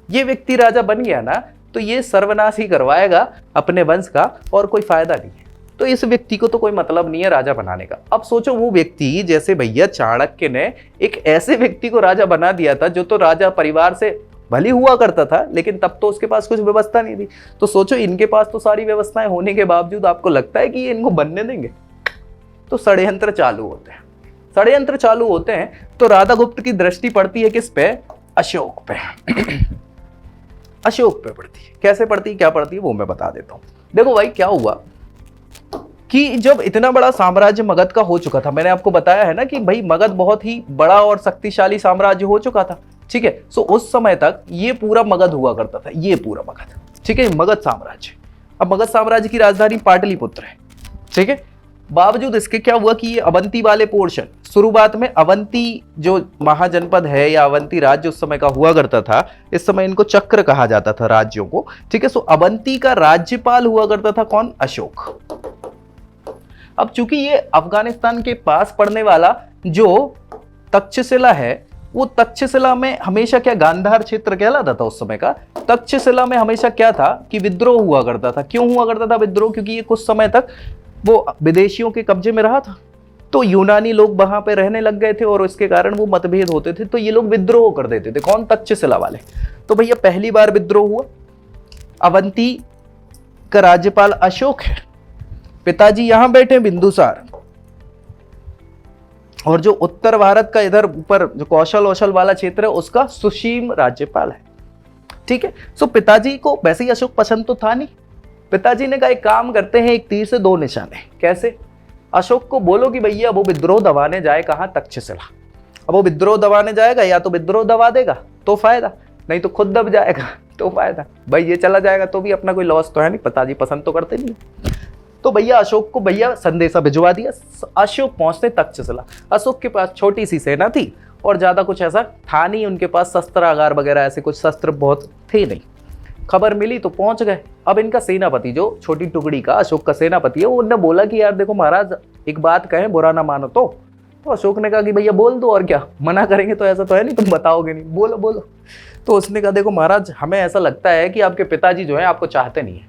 ये व्यक्ति राजा बन गया ना तो ये सर्वनाश ही करवाएगा अपने वंश का, और कोई फायदा नहीं है, तो इस व्यक्ति को तो कोई मतलब नहीं है राजा बनाने का। अब सोचो वो व्यक्ति, जैसे भैया चाणक्य ने एक ऐसे व्यक्ति को राजा बना दिया था जो तो राजा परिवार से भली हुआ करता था, लेकिन तब तो उसके पास कुछ व्यवस्था नहीं थी। तो सोचो इनके पास तो सारी व्यवस्थाएं होने के बावजूद आपको लगता है कि ये इनको बनने देंगे? तो षड्यंत्र चालू होते हैं, षड्यंत्र चालू होते हैं। तो राधा गुप्त की दृष्टि पड़ती है किस पे? अशोक पे। अशोक पे पड़ती है। कैसे पड़ती है, क्या पड़ती है, वो मैं बता देता हूं। देखो भाई क्या हुआ कि जब इतना बड़ा साम्राज्य मगध का हो चुका था, मैंने आपको बताया है ना कि भाई मगध बहुत ही बड़ा और शक्तिशाली साम्राज्य हो चुका था, ठीक है। सो उस समय तक ये पूरा मगध हुआ करता था, ये पूरा मगध, ठीक है, मगध साम्राज्य। अब मगध साम्राज्य की राजधानी पाटलिपुत्र है, ठीक है। बावजूद इसके क्या हुआ कि ये अवंती वाले पोर्शन, शुरुआत में अवंती जो महाजनपद है या अवंती राज्य उस समय का हुआ करता था, इस समय इनको चक्र कहा जाता था राज्यों को, ठीक है। सो अवंती का राज्यपाल हुआ करता था कौन? अशोक। अब चूंकि ये अफगानिस्तान के पास पड़ने वाला जो तक्षशिला है, वो तक्षशिला में हमेशा क्या गांधार क्षेत्र कहलाता था उस समय का। तक्षशिला में हमेशा क्या था कि विद्रोह हुआ करता था। क्यों हुआ करता था विद्रोह? क्योंकि ये कुछ समय तक वो विदेशियों के कब्जे में रहा था, तो यूनानी लोग वहां पे रहने लग गए थे और इसके कारण वो मतभेद होते थे, तो ये लोग विद्रोह कर देते थे। कौन? तक्षशिला वाले। तो भैया पहली बार विद्रोह हुआ, अवंती का राज्यपाल अशोक है, पिताजी यहां बैठे बिंदुसार, और जो उत्तर भारत का इधर ऊपर जो कौशल औशल वाला क्षेत्र है उसका सुशीम राज्यपाल है, ठीक है। सो पिताजी को वैसे ही अशोक पसंद तो था नहीं। पिताजी ने कहा एक काम करते हैं, एक तीर से दो निशाने। कैसे? अशोक को बोलो कि भैया वो विद्रोह दबाने जाए कहां? तक्षशिला। अब वो विद्रोह दबाने जाएगा, या तो विद्रोह दबा देगा तो फायदा, नहीं तो खुद दब जाएगा तो फायदा। भाई ये चला जाएगा तो भी अपना कोई लॉस तो है नहीं, पिताजी पसंद तो करते नहीं। तो भैया अशोक को भैया संदेशा भिजवा दिया। अशोक पहुंचते तक्षशिला। अशोक के पास छोटी सी सेना थी और ज्यादा कुछ ऐसा था नहीं उनके पास, शस्त्रागार वगैरह ऐसे कुछ शस्त्र बहुत थे नहीं। खबर मिली तो पहुंच गए। अब इनका सेनापति जो छोटी टुकड़ी का अशोक का सेनापति है, वो उन्होंने बोला कि यार देखो महाराज एक बात कहें, बुरा ना मानो तो अशोक ने कहा कि भैया बोल दो, और क्या मना करेंगे, तो ऐसा तो है नहीं तुम बताओगे नहीं, बोलो बोलो। तो उसने कहा देखो महाराज हमें ऐसा लगता है कि आपके पिताजी जो है आपको चाहते नहीं है।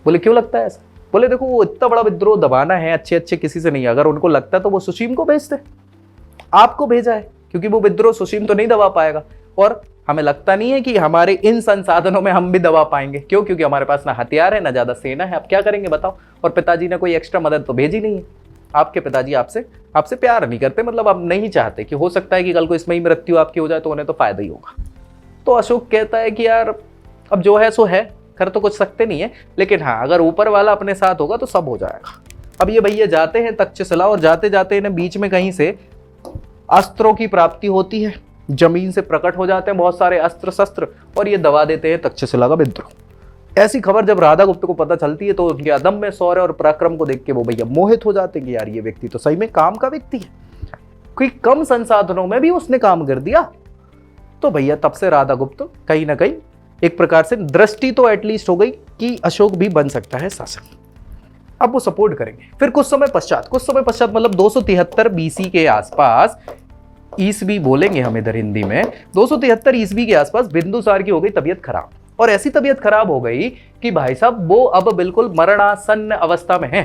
बोले क्यों लगता है ऐसा? बोले देखो वो इतना बड़ा विद्रोह दबाना है, अच्छे अच्छे किसी से नहीं, अगर उनको लगता तो वो सुशीम को भेजते, आपको भेजा है, क्योंकि वो विद्रोह सुशीम तो नहीं दबा पाएगा, और हमें लगता नहीं है कि हमारे इन संसाधनों में हम भी दबा पाएंगे। क्यों? क्योंकि हमारे पास ना हथियार है ना ज्यादा सेना है, अब क्या करेंगे बताओ। और पिताजी ने कोई एक्स्ट्रा मदद तो भेजी नहीं है। आपके पिताजी आपसे प्यार नहीं करते, मतलब आप नहीं चाहते कि हो सकता है कि कल को इसमें ही मृत्यु आपकी हो जाए तो उन्हें तो फायदा ही होगा। तो अशोक कहता है कि यार अब जो है सो है, कर तो कुछ सकते नहीं है, लेकिन हाँ अगर ऊपर वाला अपने साथ होगा तो सब हो जाएगा। अब ये भैया जाते हैं तक्षशिला, और जाते जाते इन्हें बीच में कहीं से अस्त्रों की प्राप्ति होती है, जमीन से प्रकट हो जाते हैं बहुत सारे अस्त्र शस्त्र, और ये दबा देते हैं तक्षशिला का विद्रोह। ऐसी खबर जब राधा गुप्त को पता चलती है तो उनके अदम्य शौर्य और पराक्रम को देख के वो भैया मोहित हो जाते हैं कि यार ये व्यक्ति तो सही में काम का व्यक्ति है, कोई कम संसाधनों में भी उसने काम कर दिया। तो भैया तब से राधा गुप्त कहीं ना कहीं एक प्रकार से दृष्टि तो एटलीस्ट हो गई कि अशोक भी बन सकता है शासक। अब वो सपोर्ट करेंगे। फिर कुछ समय पश्चात मतलब 273 बीसी के आसपास, ईसवी बोलेंगे हम इधर हिंदी में, 273 ईसवी के आसपास बिंदुसार की हो गई तबीयत खराब, और ऐसी तबीयत खराब हो गई कि भाई साहब वो अब बिल्कुल मरणासन्न अवस्था में है।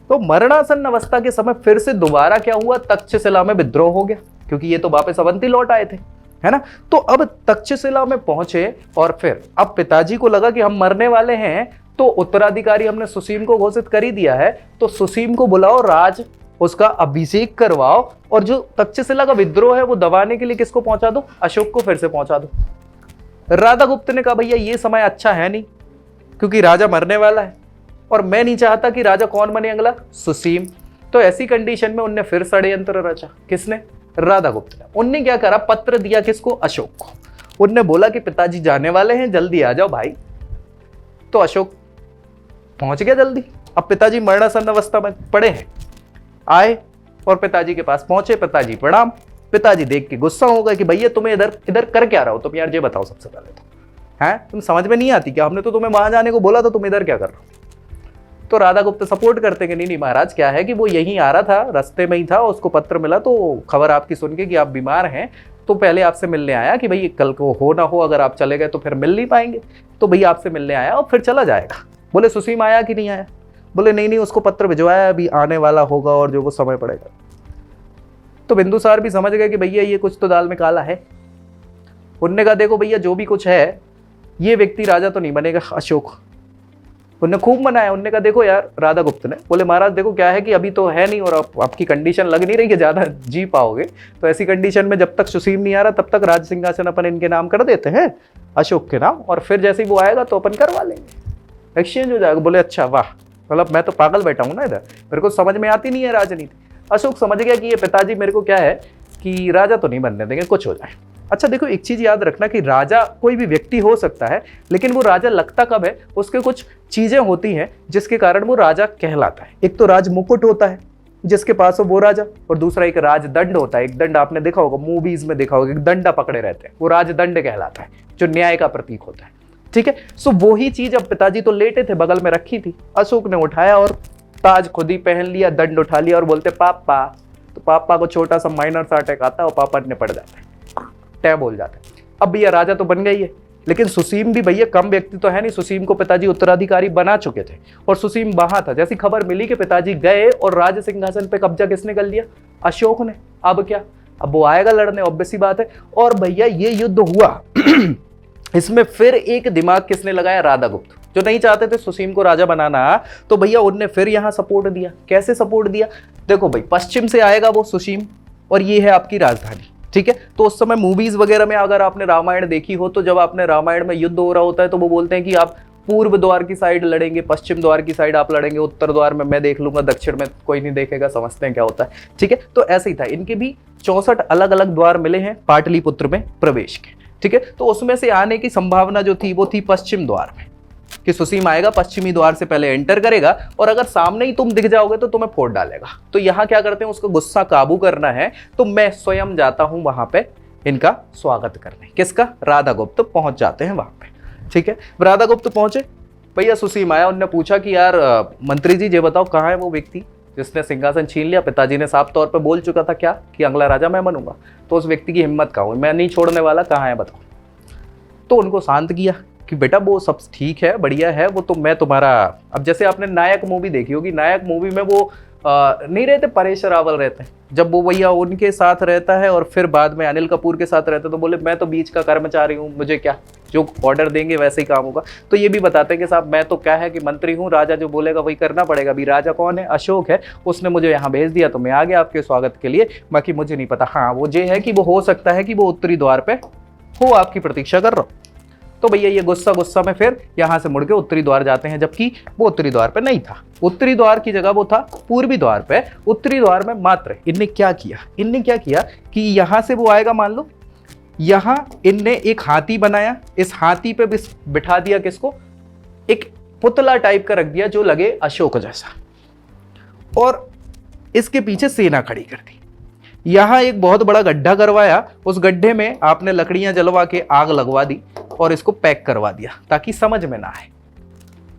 तो मरणासन्न अवस्था के समय फिर से दोबारा क्या हुआ, तक्षशिला में विद्रोह हो गया, क्योंकि ये तो वापस अवंती लौट आए थे, है ना। तो अब तक्षशिला में पहुंचे, और फिर अब पिताजी को लगा कि हम मरने वाले हैं, तो उत्तराधिकारी हमने सुसीम को घोषित कर ही दिया है, तो सुसीम को बुलाओ, राज उसका अभिषेक करवाओ, और जो तक्षशिला का विद्रोह है वो दबाने के लिए किसको पहुंचा दो? अशोक को फिर से पहुंचा दो। राधा गुप्त ने कहा भैया ये समय अच्छा है नहीं, क्योंकि राजा मरने वाला है, और मैं नहीं चाहता कि राजा कौन बने अगला? सुसीम। तो ऐसी कंडीशन में उनने फिर षड्यंत्र रचा। किसने? राधा गुप्त ने। उनने क्या करा, पत्र दिया किसको? अशोक को। उनने बोला कि पिताजी जाने वाले हैं, जल्दी आ जाओ भाई। तो अशोक पहुंच गया जल्दी। अब पिताजी मरणासन्न अवस्था में पड़े हैं, आए और पिताजी के पास पहुंचे। पिताजी प्रणाम। पिताजी देख के गुस्सा हो गए कि भैया तुम्हें इधर इधर कर क्या रहा हो तुम, यार ये बताओ सबसे पहले तो। हैं, तुम समझ में नहीं आती क्या? हमने तो तुम्हें वहां जाने को बोला था, तुम इधर क्या कर रहे हो? तो राधा गुप्त सपोर्ट करते कि नहीं नहीं महाराज, क्या है कि वो यहीं आ रहा था, रास्ते में ही था, उसको पत्र मिला तो खबर आपकी सुन के कि आप बीमार हैं, तो पहले आपसे मिलने आया कि भाई कल को हो ना हो, अगर आप चले गए तो फिर मिल नहीं पाएंगे, तो भैया आपसे मिलने आया और फिर चला जाएगा। बोले सुसीम आया कि नहीं आया? बोले नहीं नहीं, उसको पत्र भिजवाया, अभी आने वाला होगा और जो वो समय पड़ेगा। तो बिंदुसार भी समझ गए कि भैया ये कुछ तो दाल में काला है। उनने कहा देखो भैया, जो भी कुछ है, ये व्यक्ति राजा तो नहीं बनेगा अशोक। उनने खूब मनाया। उनने कहा देखो यार, राधा गुप्त ने, बोले महाराज देखो क्या है कि अभी तो है नहीं और आपकी कंडीशन लग नहीं रही कि ज्यादा जी पाओगे, तो ऐसी कंडीशन में जब तक सुसीम नहीं आ रहा तब तक राज सिंहासन अपन इनके नाम कर देते हैं, अशोक के नाम, और फिर जैसे ही वो आएगा तो अपन करवा लेंगे, एक्सचेंज हो जाएगा। बोले अच्छा वाह, मतलब मैं तो पागल बैठा हूँ ना इधर, मेरे को समझ में आती नहीं है राजनीति। अशोक समझ गया कि ये पिताजी मेरे को क्या है कि राजा तो नहीं बनने देंगे, कुछ हो जाए। अच्छा देखो, एक चीज याद रखना कि राजा कोई भी व्यक्ति हो सकता है, लेकिन वो राजा लगता कब है, उसके कुछ चीजें होती हैं जिसके कारण वो राजा कहलाता है। एक तो राज मुकुट होता है जिसके पास हो वो राजा, और दूसरा एक राजदंड होता है। एक दंड आपने देखा होगा, मूवीज में देखा होगा, एक डंडा पकड़े रहते हैं, वो राजदंड कहलाता है, जो न्याय का प्रतीक होता है। ठीक है, सो वही चीज अब पिताजी तो लेटे थे, बगल में रखी थी, अशोक ने उठाया और ताज खुद ही पहन लिया, दंड उठा लिया और बोलते पापा। तो पापा को छोटा सा माइनर सा अटैक आता है और पापा ने पड़ जाता है, टै बोल जाते हैं। अब भैया राजा तो बन गई है, लेकिन सुसीम भी भैया कम व्यक्ति तो है नहीं। सुसीम को पिताजी उत्तराधिकारी बना चुके थे और सुसीम वहां था। जैसी खबर मिली कि पिताजी गए और राज सिंहासन पे कब्जा किसने कर लिया? अशोक ने। अब क्या, अब वो आएगा लड़ने, ऑब्वियस सी बात है। और भैया ये युद्ध हुआ इसमें फिर एक दिमाग किसने लगाया? राधा गुप्त, जो नहीं चाहते थे सुसीम को राजा बनाना, तो भैया उनने फिर यहां सपोर्ट दिया। कैसे सपोर्ट दिया? देखो भाई, पश्चिम से आएगा वो सुसीम और ये है आपकी राजधानी। ठीक है, तो उस समय मूवीज वगैरह में अगर आपने रामायण देखी हो, तो जब आपने रामायण में युद्ध हो रहा होता है तो वो बोलते हैं कि आप पूर्व द्वार की साइड लड़ेंगे, पश्चिम द्वार की साइड आप लड़ेंगे, उत्तर द्वार में मैं देख लूंगा, दक्षिण में कोई नहीं देखेगा। समझते हैं क्या होता है? ठीक है, तो ऐसे ही था। इनके भी 64 अलग अलग द्वार मिले हैं पाटलिपुत्र में प्रवेश के। ठीक है, तो उसमें से आने की संभावना जो थी वो थी पश्चिम द्वार में, कि सुसीम आएगा, पश्चिमी द्वार से पहले एंटर करेगा और अगर सामने ही तुम दिख जाओगे तो तुम्हें फोड़ डालेगा। तो यहां क्या करते हैं, उसको गुस्सा काबू करना है, तो मैं स्वयं जाता हूं वहां पे इनका स्वागत करने। किसका? राधा गुप्त पहुंच जाते हैं वहां पे। ठीक है, राधा गुप्त पहुंचे, भैया सुसीम आया। उनने पूछा कि यार मंत्री जी ये बताओ कहाँ है वो व्यक्ति जिसने सिंहासन छीन लिया? पिताजी ने साफ तौर पे बोल चुका था क्या कि अगला राजा मैं बनूंगा, तो उस व्यक्ति की हिम्मत कहाँ हुई, मैं नहीं छोड़ने वाला, कहाँ है बताओ। तो उनको शांत किया कि बेटा वो सब ठीक है, बढ़िया है, वो तो मैं तुम्हारा। अब जैसे आपने नायक मूवी देखी होगी, नायक मूवी में वो नहीं रहते, परेश रावल रहते हैं, जब वो भैया उनके साथ रहता है और फिर बाद में अनिल कपूर के साथ रहता है, तो बोले मैं तो बीच का कर्मचारी हूँ, मुझे क्या, जो ऑर्डर देंगे वैसे ही काम होगा। तो ये भी बताते हैं कि साहब मैं तो क्या है कि मंत्री हूँ, राजा जो बोलेगा वही करना पड़ेगा। अभी राजा कौन है? अशोक है, उसने मुझे यहाँ भेज दिया तो मैं आ गया आपके स्वागत के लिए, बाकी मुझे नहीं पता। हाँ वो ये है कि वो हो सकता है कि वो उत्तरी द्वार पे हो, आपकी प्रतीक्षा कर रहा हूँ। तो भैया ये गुस्सा में फिर यहां से मुड़ के उत्तरी द्वार जाते हैं, जबकि वो उत्तरी द्वार पे नहीं था, उत्तरी द्वार की जगह वो था पूर्वी द्वार पे। उत्तरी द्वार में मात्र इनने क्या किया कि यहां से वो आएगा, मान लो यहां इनने एक हाथी बनाया, इस हाथी पे बिठा दिया किसको? एक पुतला टाइप का रख दिया जो लगे अशोक जैसा, और इसके पीछे सेना खड़ी कर दी। यहां एक बहुत बड़ा गड्ढा करवाया, उस गड्ढे में आपने लकड़ियां जलवा के आग लगवा दी और इसको पैक करवा दिया ताकि समझ में ना आए।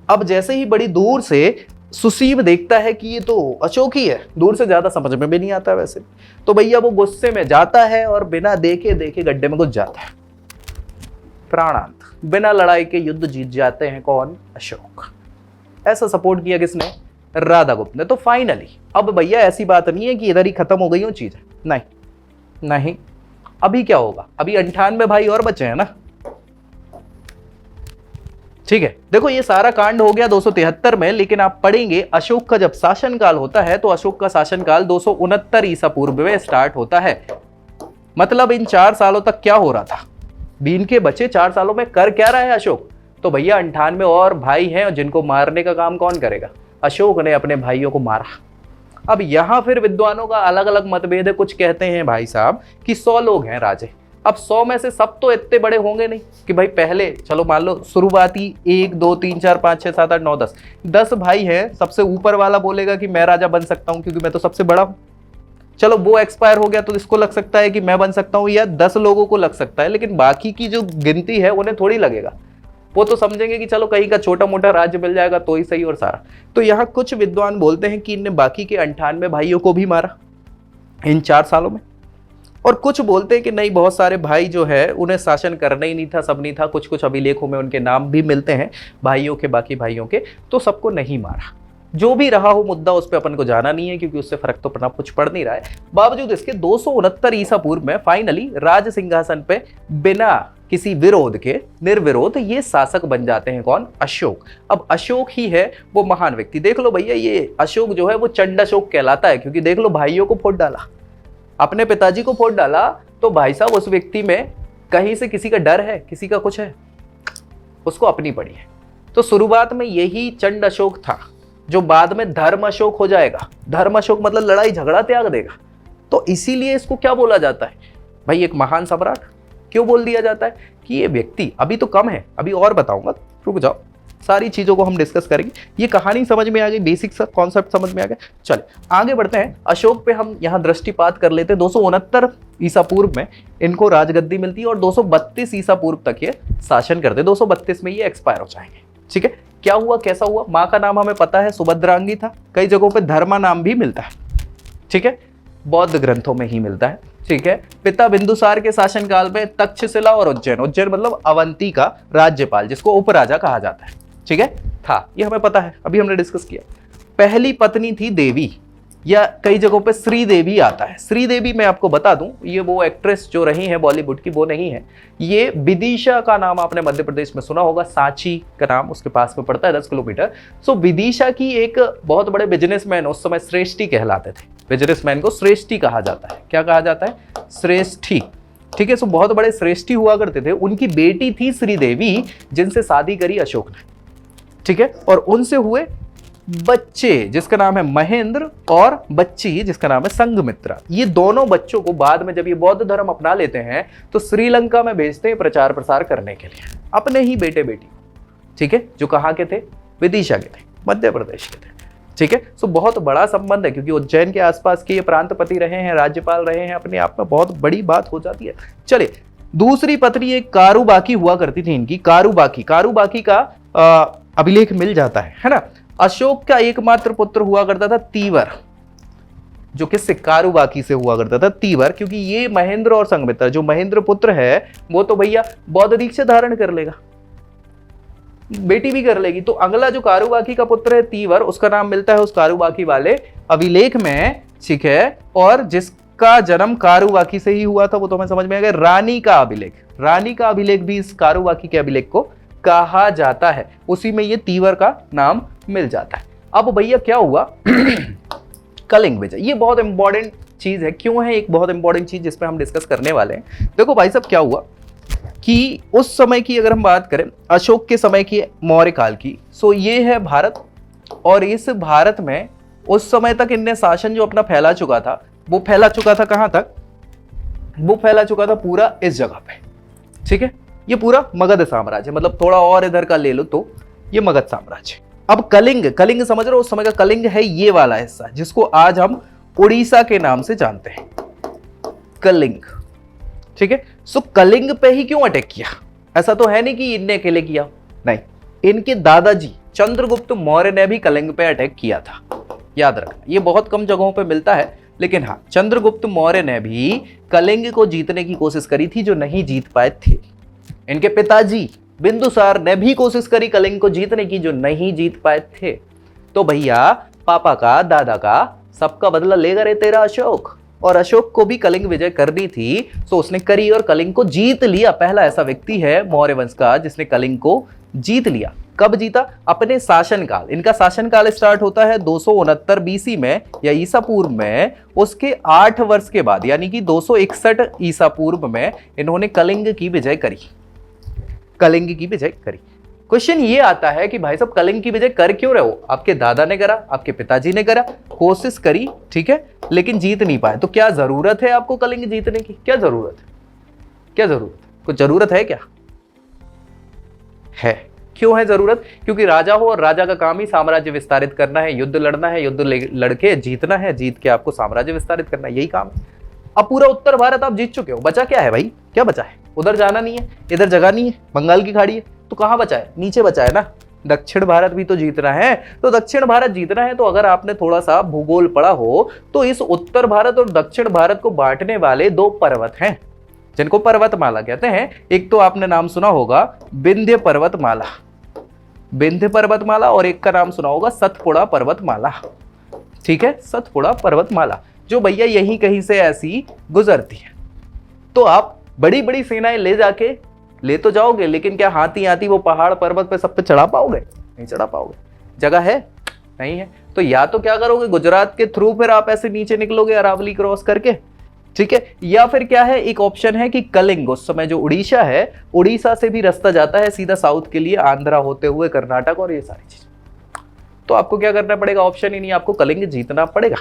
अब जैसे ही बड़ी दूर से सुसीम देखता है कि ये तो अशोक ही है, दूर से ज्यादा समझ में भी नहीं आता वैसे, तो भैया वो गुस्से में जाता है और बिना देखे गड्ढे में घुस जाता है, प्राणांत। बिना लड़ाई के युद्ध जीत जाते हैं कौन? अशोक। ऐसा सपोर्ट किया किसने? राधा गुप्त ने। तो फाइनली अब भैया ऐसी बात नहीं है कि इधर ही खत्म हो गई हो चीजें, नहीं। अभी क्या होगा? अभी 98 भाई और बचे हैं ना। ठीक है, देखो ये सारा कांड हो गया 273 में, लेकिन आप पढ़ेंगे अशोक का जब शासनकाल होता है तो अशोक का शासनकाल 269 ईसा पूर्व में स्टार्ट होता है। मतलब इन 4 सालों तक क्या हो रहा था? बीन के बचे 4 सालों में कर क्या रहा है अशोक? तो भैया 98 और भाई हैं जिनको मारने का काम कौन करेगा? अशोक ने अपने भाइयों को मारा। अब यहां फिर विद्वानों का अलग अलग मतभेद है। कुछ कहते हैं भाई साहब कि 100 लोग हैं राजे। अब 100 में से सब तो इतने बड़े होंगे नहीं कि भाई पहले, चलो मान लो शुरुआती 1 2 3 4 5 6 7 8 9 10 भाई हैं, सबसे ऊपर वाला बोलेगा कि मैं राजा बन सकता हूं क्योंकि मैं तो सबसे बड़ा हूं। चलो वो एक्सपायर हो गया तो इसको लग सकता है कि मैं बन सकता हूं, या 10 लोगों को लग सकता है, लेकिन बाकी की जो गिनती है उन्हें थोड़ी लगेगा वो तो समझेंगे कि चलो कहीं का छोटा मोटा राज्य मिल जाएगा तो ही सही और सारा। तो यहाँ कुछ विद्वान बोलते हैं कि इनने बाकी के 98 भाइयों को भी मारा इन 4 सालों में, और कुछ बोलते हैं कि नहीं, बहुत सारे भाई जो है उन्हें शासन करना ही नहीं था, सब नहीं था। कुछ कुछ अभिलेखों में उनके नाम भी मिलते हैं भाइयों के, बाकी भाइयों के, तो सबको नहीं मारा। जो भी रहा हो मुद्दा, उस पर अपन को जाना नहीं है क्योंकि उससे फर्क तो अपना कुछ पड़ नहीं रहा है। बावजूद इसके 269 ईसा पूर्व में फाइनली राज सिंहासन पे बिना किसी विरोध के, निर्विरोध ये शासक बन जाते हैं। कौन? अशोक। अब अशोक ही है वो महान व्यक्ति। देख लो भैया, ये अशोक जो है वो चंड अशोक कहलाता है, क्योंकि देख लो भाइयों को फोड़ डाला, अपने पिताजी को फोड़ डाला, तो भाई साहब उस व्यक्ति में कहीं से किसी का डर है, किसी का कुछ है, उसको अपनी पड़ी है। तो शुरुआत में यही चंड अशोक था, जो बाद में धर्म अशोक हो जाएगा। धर्म अशोक मतलब लड़ाई झगड़ा त्याग देगा। तो इसीलिए इसको क्या बोला जाता है भाई, एक महान सम्राट क्यों बोल दिया जाता है कि ये व्यक्ति, अभी तो कम है, अभी और बताऊंगा, रुक जाओ, सारी चीजों को हम डिस्कस करेंगे। ये कहानी समझ में आ गई, बेसिक सा कॉन्सेप्ट समझ में आ गया। चलिए आगे बढ़ते हैं। अशोक पे हम यहाँ दृष्टिपात कर लेते हैं। 269 ईसा पूर्व में इनको राजगद्दी मिलती है और 232 ईसा पूर्व तक ये शासन करते हैं। 232 में ये एक्सपायर हो जाएंगे। ठीक है, क्या हुआ, कैसा हुआ? माँ का नाम हमें पता है, सुभद्रांगी था। कई जगहों पे धर्मा नाम भी मिलता है। ठीक है, बौद्ध ग्रंथों में ही मिलता है। ठीक है, पिता बिंदुसार के शासनकाल में तक्षशिला और उज्जैन, उज्जैन मतलब अवंती का राज्यपाल, जिसको उपराजा कहा जाता है, ठीक है, था, ये हमें पता है, अभी हमने डिस्कस किया। पहली पत्नी थी देवी, या कई जगहों पे श्रीदेवी आता है। श्रीदेवी मैं आपको बता दूं, ये वो एक्ट्रेस जो रही है बॉलीवुड की, वो नहीं है। ये विदिशा का नाम आपने मध्य प्रदेश में सुना होगा, सांची का नाम उसके पास में पड़ता है 10 किलोमीटर। सो विदिशा की एक बहुत बड़े बिजनेसमैन, उस समय श्रेष्ठी कहलाते थे। बिजनेसमैन को श्रेष्ठी कहा जाता है। क्या कहा जाता है? श्रेष्ठी। ठीक है, सो बहुत बड़े श्रेष्ठी हुआ करते थे। उनकी बेटी थी श्रीदेवी, जिनसे शादी करी अशोक ने। ठीक है, और उनसे हुए बच्चे, जिसका नाम है महेंद्र, और बच्ची जिसका नाम है संघमित्रा। ये दोनों बच्चों को बाद में जब ये बौद्ध धर्म अपना लेते हैं तो श्रीलंका में भेजते हैं प्रचार प्रसार करने के लिए, अपने ही बेटे बेटी। ठीक है, जो कहाँ के थे? विदिशा के थे, मध्य प्रदेश के थे। ठीक है, सो बहुत बड़ा संबंध है, क्योंकि उज्जैन के आसपास के ये प्रांतपति रहे हैं, राज्यपाल रहे हैं, अपने आप में बहुत बड़ी बात हो जाती है। चलिए, दूसरी पत्नी एक कारूबाकी हुआ करती थी इनकी, कारूबाकी। कारूबाकी का अभिलेख मिल जाता है ना। अशोक का एकमात्र पुत्र हुआ करता था तीवर, जो किससे? कारूबाकी से हुआ करता था, तीवर। क्योंकि ये महेंद्र और संघमित्रा, जो महेंद्र पुत्र है वो तो भैया बौद्ध दीक्षा धारण कर लेगा, बेटी भी कर लेगी। तो अगला जो कारूबाकी का पुत्र है तीवर, उसका नाम मिलता है उस कारूबाकी वाले अभिलेख में। ठीक है, और जिसका जन्म कारूबाकी से ही हुआ था वो तो हमें समझ में आ गया। रानी का अभिलेख, रानी का अभिलेख भी इस कारूबाकी के अभिलेख को कहा जाता है, उसी में ये तीवर का नाम मिल जाता है। अब भैया क्या हुआ? कलिंग विजय, ये बहुत इंपॉर्टेंट चीज है। क्यों है एक बहुत इंपॉर्टेंट चीज जिसपे हम डिस्कस करने वाले हैं? देखो भाई साहब, क्या हुआ कि उस समय की अगर हम बात करें, अशोक के समय की, मौर्य काल की, सो ये है भारत। और इस भारत में उस समय तक इनने शासन जो अपना फैला चुका था, वो फैला चुका था कहां तक? वो फैला चुका था पूरा इस जगह पे। ठीक है, ये पूरा मगध साम्राज्य, मतलब थोड़ा और इधर का ले लो तो ये मगध साम्राज्य। अब कलिंग, कलिंग समझ रहे हो? उस समय का कलिंग है ये वाला हिस्सा, जिसको आज हम उड़ीसा के नाम से जानते हैं, कलिंग। ठीक है, सो कलिंग पे ही क्यों अटैक किया? ऐसा तो है नहीं कि इनने अकेले किया, नहीं, इनके दादाजी चंद्रगुप्त मौर्य ने भी कलिंग पे अटैक किया था। याद रखना, ये बहुत कम जगहों पे मिलता है, लेकिन हाँ, चंद्रगुप्त मौर्य ने भी कलिंग को जीतने की कोशिश करी थी, जो नहीं जीत पाए थे। इनके पिताजी बिंदुसार ने भी कोशिश करी कलिंग को जीतने की, जो नहीं जीत पाए थे। तो भैया पापा का, दादा का, सबका बदला लेगा रे तेरा अशोक। और अशोक को भी कलिंग विजय करनी थी, तो उसने करी और कलिंग को जीत लिया। पहला ऐसा व्यक्ति है मौर्य वंश का जिसने कलिंग को जीत लिया। कब जीता? अपने शासनकाल। इनका शासनकाल स्टार्ट होता है 269 बीसी में या ईसा पूर्व में। उसके 8 वर्ष के बाद, यानी कि 261 ईसा पूर्व में इन्होंने कलिंग की विजय करी। कलिंग की विजय करी। क्वेश्चन ये आता है कि भाई साहब कलिंग की विजय कर क्यों रहे हो? आपके दादा ने करा, आपके पिताजी ने करा, कोशिश करी, ठीक है, लेकिन जीत नहीं पाए। तो क्या जरूरत है आपको कलिंग जीतने की? क्या जरूरत है? क्या जरूरत है? कुछ जरूरत है क्या? है। क्यों है जरूरत? क्योंकि राजा हो और राजा का काम ही साम्राज्य विस्तारित करना है, युद्ध लड़ना है, युद्ध लड़के जीतना है, जीत के आपको साम्राज्य विस्तारित करना है, यही काम है। अब पूरा उत्तर भारत आप जीत चुके हो, बचा क्या है भाई? क्या बचा है? उधर जाना नहीं है, इधर जगह नहीं है, बंगाल की खाड़ी है, तो कहाँ बचा है? नीचे बचा है ना। दक्षिण भारत भी तो जीतना है। तो दक्षिण भारत जीतना है तो अगर आपने थोड़ा सा भूगोल पढ़ा हो तो इस उत्तर भारत और दक्षिण भारत को बांटने वाले दो पर्वत हैं जिनको पर्वतमाला कहते हैं। एक तो आपने नाम सुना होगा विंध्य पर्वतमाला, विंध्य पर्वतमाला, और एक का नाम सुना होगा सतपुड़ा पर्वतमाला। ठीक है, सतपुड़ा पर्वतमाला जो भैया यहीं कहीं से ऐसी गुजरती है। तो आप बड़ी बड़ी सेनाएं ले जाके ले तो जाओगे, लेकिन क्या हाथी हाथी वो पहाड़ पर्वत पे सब पे चढ़ा पाओगे? नहीं चढ़ा पाओगे। जगह है? नहीं है। तो या तो क्या करोगे, गुजरात के थ्रू फिर आप ऐसे नीचे निकलोगे अरावली क्रॉस करके, ठीक है, या फिर क्या है, एक ऑप्शन है कि कलिंग, उस समय जो उड़ीसा है, उड़ीसा से भी रास्ता जाता है सीधा साउथ के लिए, आंध्रा होते हुए कर्नाटक और ये सारी चीज। तो आपको क्या करना पड़ेगा? ऑप्शन ही नहीं, आपको कलिंग जीतना पड़ेगा।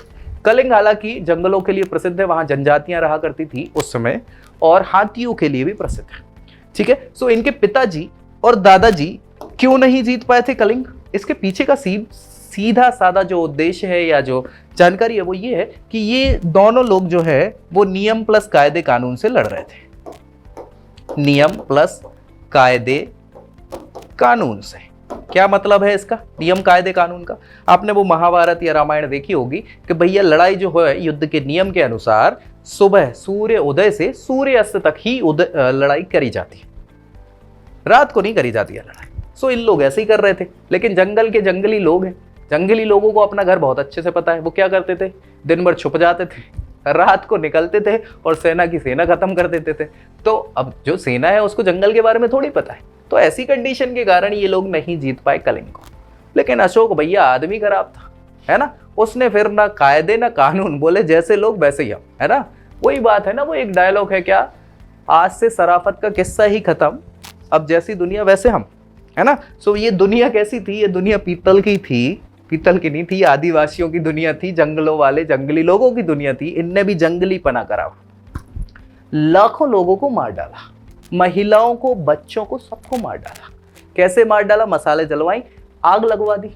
कलिंग हालांकि जंगलों के लिए प्रसिद्ध है, वहां जनजातियां रहा करती थी उस समय, और हाथियों के लिए भी प्रसिद्ध है। ठीक है, सो इनके पिताजी और दादाजी क्यों नहीं जीत पाए थे कलिंग? इसके पीछे का सीधा साधा जो उद्देश्य है या जो जानकारी है वो ये है कि ये दोनों लोग जो है वो नियम प्लस कायदे कानून से लड़ रहे थे। नियम प्लस कायदे कानून से क्या मतलब है इसका? नियम कायदे कानून का आपने वो महाभारत या रामायण देखी होगी कि भैया लड़ाई जो है युद्ध के नियम के अनुसार सुबह सूर्य उदय से सूर्य अस्त तक ही लड़ाई करी जाती है, रात को नहीं करी जाती है लड़ाई। सो इन लोग ऐसे ही कर रहे थे, लेकिन जंगल के जंगली लोग हैं, जंगली लोगों को अपना घर बहुत अच्छे से पता है। वो क्या करते थे? दिन भर छुप जाते थे, रात को निकलते थे और सेना की सेना खत्म कर देते थे। तो अब जो सेना है उसको जंगल के बारे में थोड़ी पता है। तो ऐसी कंडीशन के कारण ये लोग नहीं जीत पाए कलिंग को। लेकिन अशोक भैया आदमी खराब था, है ना, उसने फिर ना कायदे ना कानून, बोले जैसे लोग वैसे ही हम, है ना। वही बात है ना, वो एक डायलॉग है क्या, आज से शराफत का किस्सा ही खत्म, अब जैसी दुनिया वैसे हम, है ना। सो ये दुनिया कैसी थी? ये दुनिया पीतल की थी, पीतल की नहीं थी, आदिवासियों की दुनिया थी, जंगलों वाले जंगली लोगों की दुनिया थी। इनने भी जंगली पना करा, लाखों लोगों को मार डाला, महिलाओं को, बच्चों को, सबको मार डाला। कैसे मार डाला? मसाले जलवाई, आग लगवा दी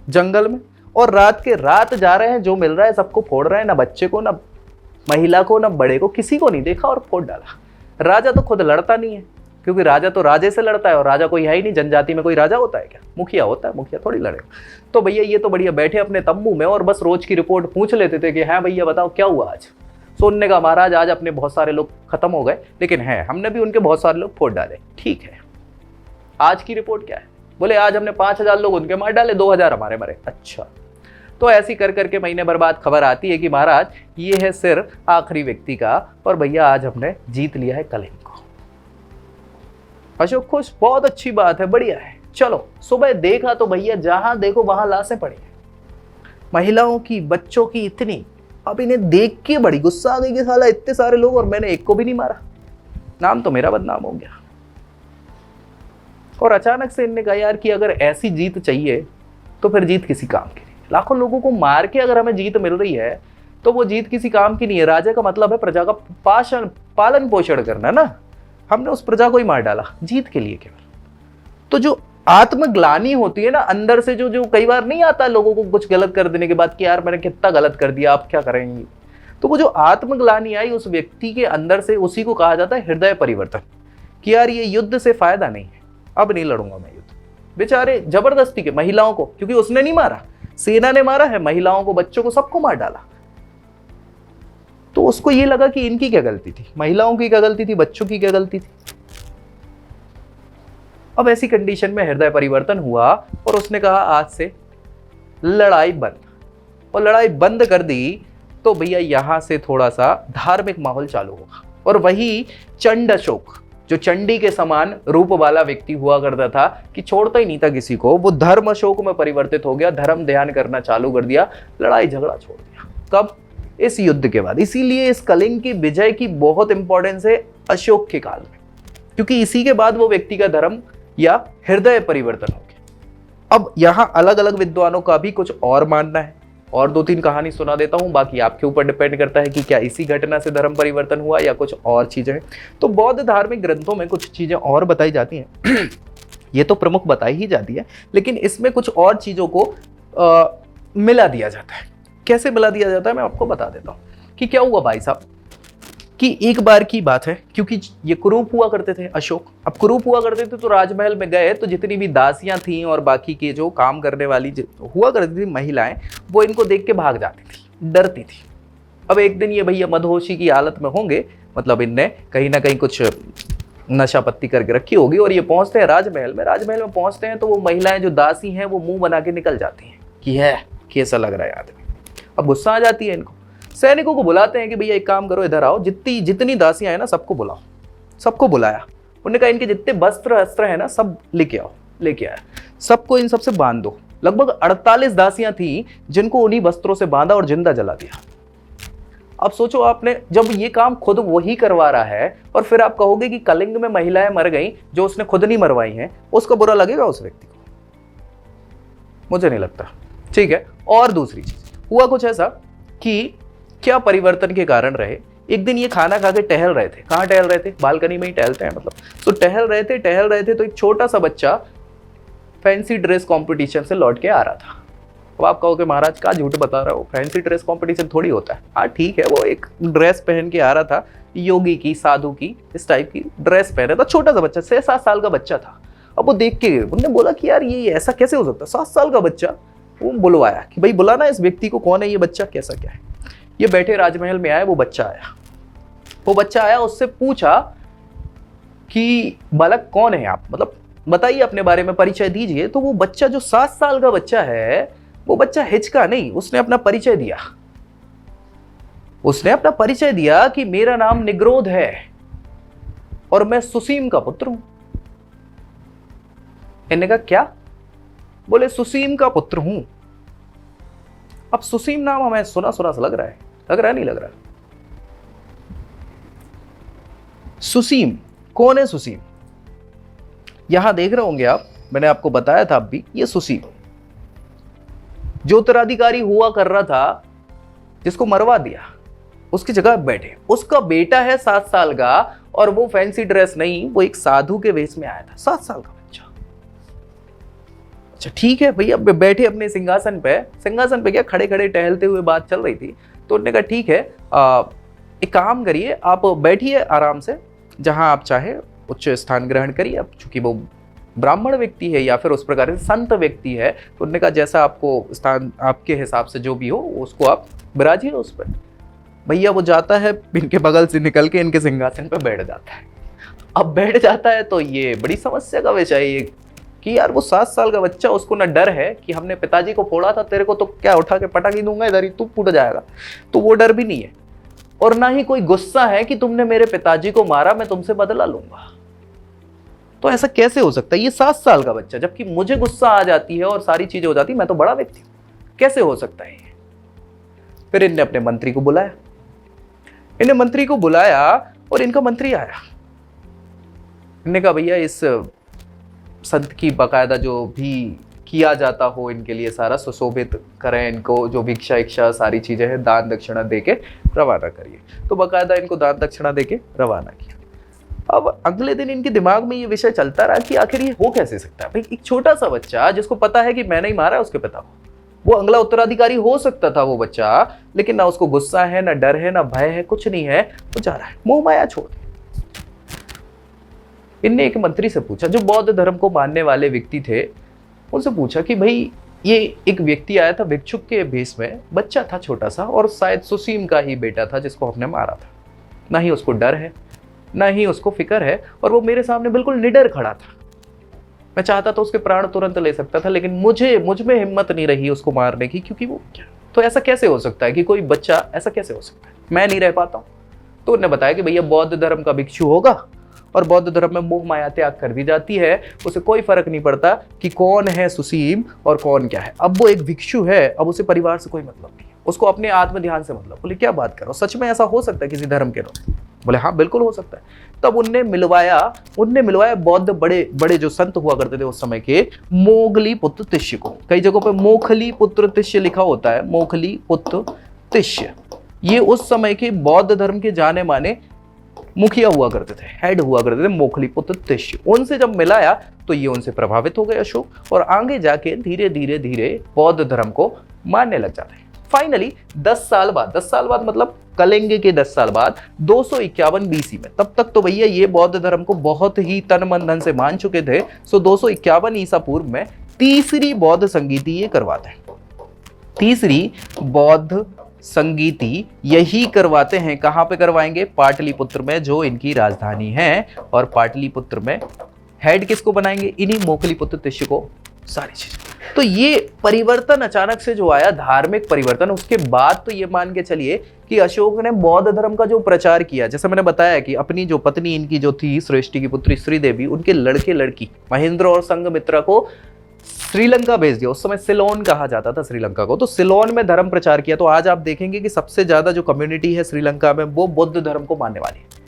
जंगल में, और रात के रात जा रहे हैं, जो मिल रहा है सबको फोड़ रहे हैं, ना बच्चे को, ना महिला को, ना बड़े को, किसी को नहीं देखा और फोड़ डाला। राजा तो खुद लड़ता नहीं है, क्योंकि राजा तो राजे से लड़ता है, और राजा कोई है ही नहीं। जनजाति में कोई राजा होता है क्या? मुखिया होता है, मुखिया थोड़ी लड़ेगा। तो भैया ये तो बढ़िया बैठे अपने तंबू में और बस रोज की रिपोर्ट पूछ लेते थे कि हाँ भैया बताओ क्या हुआ आज। सुनने का महाराज आज अपने बहुत सारे लोग खत्म हो गए, लेकिन है हमने भी उनके बहुत सारे लोग फोड़ डाले। ठीक है, आज की रिपोर्ट क्या है? बोले आज हमने 5000 लोग उनके मार डाले, 2000 हमारे मरे। अच्छा, तो ऐसी कर करके महीने भर बाद खबर आती है कि महाराज ये है सिर आखिरी व्यक्ति का, और भैया आज हमने जीत लिया है कलिंग को। अशोक खुश, बहुत अच्छी बात है, बढ़िया है। चलो सुबह देखा तो भैया जहां देखो वहां लाशें पड़ी हैं, महिलाओं की, बच्चों की, इतनी। अब इन्हें देख के बड़ी गुस्सा आ गई कि साला इतने सारे लोग और मैंने एक को भी नहीं मारा, नाम तो मेरा बदनाम हो गया। और अचानक से इनने कहा यार कि अगर ऐसी जीत चाहिए तो फिर जीत किसी काम की नहीं। लाखों लोगों को मार के अगर हमें जीत मिल रही है तो वो जीत किसी काम की नहीं है। राजा का मतलब है प्रजा का पालन पोषण करना ना। हमने उस प्रजा को ही मार डाला जीत के लिए केवल। तो जो आत्मग्लानी होती है ना अंदर से, जो कई बार नहीं आता लोगों को कुछ गलत कर देने के बाद कि यार मैंने कितना गलत कर दिया, आप क्या करेंगे, तो वो जो आत्मग्लानी आई उस व्यक्ति के अंदर से, उसी को कहा जाता है हृदय परिवर्तन। कि यार ये युद्ध से फायदा नहीं है, अब नहीं लड़ूंगा मैं युद्ध। बेचारे जबरदस्ती के, महिलाओं को, क्योंकि उसने नहीं मारा, सेना ने मारा है, महिलाओं को, बच्चों को, सबको मार डाला। तो उसको ये लगा कि इनकी क्या गलती थी, महिलाओं की क्या गलती थी, बच्चों की क्या गलती थी। अब ऐसी कंडीशन में हृदय परिवर्तन हुआ और उसने कहा आज से लड़ाई बंद, और लड़ाई बंद कर दी तो भैया यहां से थोड़ा सा धार्मिक माहौल चालू होगा। और वही चंड अशोक, जो चंडी के समान रूप वाला व्यक्ति हुआ करता था कि छोड़ता ही नहीं था किसी को, वो धर्म अशोक में परिवर्तित हो गया, धर्म ध्यान करना चालू कर दिया, लड़ाई झगड़ा छोड़ दिया। कब? इस युद्ध के बाद। इसीलिए इस कलिंग की विजय की बहुत इंपॉर्टेंस है अशोक के काल में, क्योंकि इसी के बाद वो व्यक्ति का धर्म या हृदय परिवर्तन हो गया। अब यहां अलग अलग विद्वानों का भी कुछ और मानना है, और 2-3 कहानी सुना देता हूं, बाकी आपके ऊपर डिपेंड करता है कि क्या इसी घटना से धर्म परिवर्तन हुआ या कुछ और चीजें। तो बौद्ध धार्मिक ग्रंथों में कुछ चीजें और बताई जाती हैं ये तो प्रमुख बताई ही जाती है, लेकिन इसमें कुछ और चीजों को मिला दिया जाता है। कैसे मिला दिया जाता है मैं आपको बता देता हूं कि क्या हुआ भाई साहब। कि एक बार की बात है, क्योंकि ये कुरूप हुआ करते थे अशोक। अब कुरूप हुआ करते थे तो राजमहल में गए तो जितनी भी दासियां थीं और बाकी के जो काम करने वाली हुआ करती थी महिलाएं, वो इनको देख के भाग जाती थी, डरती थी। अब एक दिन ये भैया मदहोशी की हालत में होंगे, मतलब इनने कहीं ना कहीं कुछ नशा पत्ती करके रखी होगी, और ये पहुंचते हैं राजमहल में। राजमहल में पहुंचते हैं तो वो महिलाएं जो दासी हैं वो मुंह बना के निकल जाती हैं कि है कैसा लग रहा है आदमी। अब गुस्सा आ जाती है इनको, सैनिकों को बुलाते हैं कि भैया एक काम करो, इधर आओ, जितनी दासियां हैं ना सबको बुलाओ। सबको बुलाया, उन्होंने कहा इनके जितने वस्त्र अस्त्र है ना सब लेके आओ। लेके आया, सबको इन सबसे बांध दो। लगभग 48 दासियां थी जिनको उन्हीं वस्त्रों से बांधा और जिंदा जला दिया। अब सोचो आपने, जब ये काम खुद वही करवा रहा है और फिर आप कहोगे कि कलिंग में महिलाएं मर गई जो उसने खुद नहीं मरवाई हैं, उसका बुरा लगेगा उस व्यक्ति को? मुझे नहीं लगता। ठीक है, और दूसरी चीज हुआ कुछ ऐसा कि क्या परिवर्तन के कारण रहे, एक दिन ये खाना खा के टहल रहे थे। कहाँ टहल रहे थे? बालकनी में ही टहलते हैं मतलब। तो टहल रहे थे तो एक छोटा सा बच्चा फैंसी ड्रेस कंपटीशन से लौट के आ रहा था। अब आप कहोगे महाराज का झूठ बता रहा हो, फैंसी ड्रेस कंपटीशन थोड़ी होता है। हाँ ठीक है, वो एक ड्रेस पहन के आ रहा था, योगी की, साधु की, इस टाइप की ड्रेस पहने था। छोटा सा बच्चा, 6-7 साल का बच्चा था। अब वो देख के उन्होंने बोला कि यार ये ऐसा कैसे हो सकता है, 7 साल का बच्चा। वो बुलवाया कि भाई बुलाना इस व्यक्ति को, कौन है ये बच्चा, कैसा क्या है। ये बैठे राजमहल में आए, वो बच्चा आया, उससे पूछा कि बालक कौन है आप, मतलब बताइए अपने बारे में, परिचय दीजिए। तो वो बच्चा जो 7 साल का बच्चा है, वो बच्चा हिचका नहीं, उसने अपना परिचय दिया। उसने अपना परिचय दिया कि मेरा नाम निग्रोध है और मैं सुसीम का पुत्र हूं। इन्होंने कहा क्या? बोले सुसीम का पुत्र हूं। अब सुसीम नाम हमें सुना सा लग रहा है, नहीं लग रहा? सुसीम कौन है? सुसीम यहां देख रहे होंगे आप, मैंने आपको बताया था अब भी, ये सुसीम जो उत्तराधिकारी हुआ कर रहा था, जिसको मरवा दिया, उसकी जगह बैठे। उसका बेटा है 7 साल का, और वो फैंसी ड्रेस नहीं, वो एक साधु के वेश में आया था, 7 साल का बच्चा। अच्छा ठीक है भैया, बैठे अपने सिंहासन पे क्या खड़े खड़े टहलते हुए बात चल रही थी। तो उन्होंने कहा ठीक है, एक काम करिए, आप बैठिए आराम से, जहां आप चाहे उच्च स्थान ग्रहण करिए। अब चूंकि वो ब्राह्मण व्यक्ति है या फिर उस प्रकार से संत व्यक्ति है, तो उन्होंने कहा जैसा आपको स्थान, आपके हिसाब से जो भी हो, उसको आप विराजिए उस पर। भैया वो जाता है, इनके बगल से निकल के इनके सिंहासन पर बैठ जाता है। अब बैठ जाता है तो ये बड़ी समस्या का विषय है कि यार वो 7 साल का बच्चा, उसको ना डर है कि हमने पिताजी को फोड़ा था, तेरे को तो क्या उठा के पटाखी दूंगा इधर ही, तू फूट जाएगा, तो वो डर भी नहीं है। और ना ही कोई गुस्सा है कि तुमने मेरे पिताजी को मारा, मैं तुमसे बदला लूंगा। तो ऐसा कैसे हो सकता है? ये 7 साल का बच्चा, जबकि मुझे गुस्सा आ जाती है और सारी चीजें हो जाती, मैं तो बड़ा व्यक्ति हूं, कैसे हो सकता है ये? फिर इनने अपने मंत्री को बुलाया, और इनका मंत्री आया। इनने कहा भैया इस संत की बाकायदा जो भी किया जाता हो इनके लिए सारा सुशोभित करें, इनको जो भिक्षा इच्छा सारी चीजें हैं दान दक्षिणा देके रवाना करिए। तो बाकायदा इनको दान दक्षिणा देके रवाना किया। अब अगले दिन इनके दिमाग में ये विषय चलता रहा कि आखिर ये हो कैसे सकता है। भाई एक छोटा सा बच्चा जिसको पता है कि मैंने ही मारा है उसके पिता को, वो अगला उत्तराधिकारी हो सकता था वो बच्चा, लेकिन ना उसको गुस्सा है, ना डर है, ना भय है, कुछ नहीं है, वो जा रहा है मोह माया छोड़। इनने एक मंत्री से पूछा जो बौद्ध धर्म को मानने वाले व्यक्ति थे, उनसे पूछा कि भाई ये एक व्यक्ति आया था भिक्षुक के भेष में, बच्चा था छोटा सा, और शायद सुसीम का ही बेटा था जिसको हमने मारा था। ना ही उसको डर है, ना ही उसको फिक्र है, और वो मेरे सामने बिल्कुल निडर खड़ा था। मैं चाहता तो उसके प्राण तुरंत ले सकता था, लेकिन मुझ में हिम्मत नहीं रही उसको मारने की, क्योंकि वो क्या। तो ऐसा कैसे हो सकता है कि कोई बच्चा, ऐसा कैसे हो सकता है, मैं नहीं रह पाता हूँ? तो उन्होंने बताया कि भैया बौद्ध धर्म का भिक्षु होगा, और बौद्ध धर्म में मोह माया त्याग कर दी जाती है, उसे कोई फर्क नहीं पड़ता कि कौन है सुसीम और कौन क्या है। अब वो एक भिक्षु है, अब उसे परिवार से कोई मतलब नहीं है, उसको अपने आत्म ध्यान से मतलब। बोले क्या बात करो, सच में ऐसा हो सकता है किसी धर्म के लोग? बोले हाँ बिल्कुल हो सकता है। तब उनने मिलवाया बौद्ध बड़े जो संत हुआ करते थे उस समय के, मोगली पुत्र तिष्य को। कई जगहों पे मोखली पुत्र तिष्य लिखा होता है, मोखली पुत्र तिष्य। ये उस समय के बौद्ध धर्म के जाने माने मुखिया हुआ करते थे, हेड हुआ करते थे, मोखली पुत्र तिष्य। उनसे जब मिलाया तो ये उनसे प्रभावित हो गए अशोक, और आगे जाके धीरे धीरे बौद्ध धर्म को मानने लग जाते हैं। फाइनली 10 साल बाद मतलब कलिंग के 10 साल बाद 251 बीसी में, तब तक तो भैया ये बौद्ध धर्म को बहुत ही तन मन धन से मान चुके थे। सो 251 ईसा पूर्व में तीसरी बौद्ध संगीति ये करवाते हैं। तीसरी बौद्ध संगीति यही करवाते हैं। कहां पे करवाएंगे? पाटलिपुत्र में, जो इनकी राजधानी है। और पाटलिपुत्र में हेड किसको बनाएंगे? इन्हीं मोकलीपुत्र तिष्य को। सारी चीज तो ये परिवर्तन अचानक से जो आया, धार्मिक परिवर्तन, उसके बाद तो ये मान के चलिए कि अशोक ने बौद्ध धर्म का जो प्रचार किया, जैसे मैंने बताया कि अपनी जो पत्नी इनकी जो थी श्रेष्ठी की पुत्री श्रीदेवी, उनके लड़के लड़की महेंद्र और संघमित्रा को श्रीलंका भेज दिया। उस समय सिलोन कहा जाता था श्रीलंका को, तो सिलोन में धर्म प्रचार किया। तो आज आप देखेंगे कि सबसे ज्यादा जो कम्युनिटी है श्रीलंका में वो बौद्ध धर्म को मानने वाली है।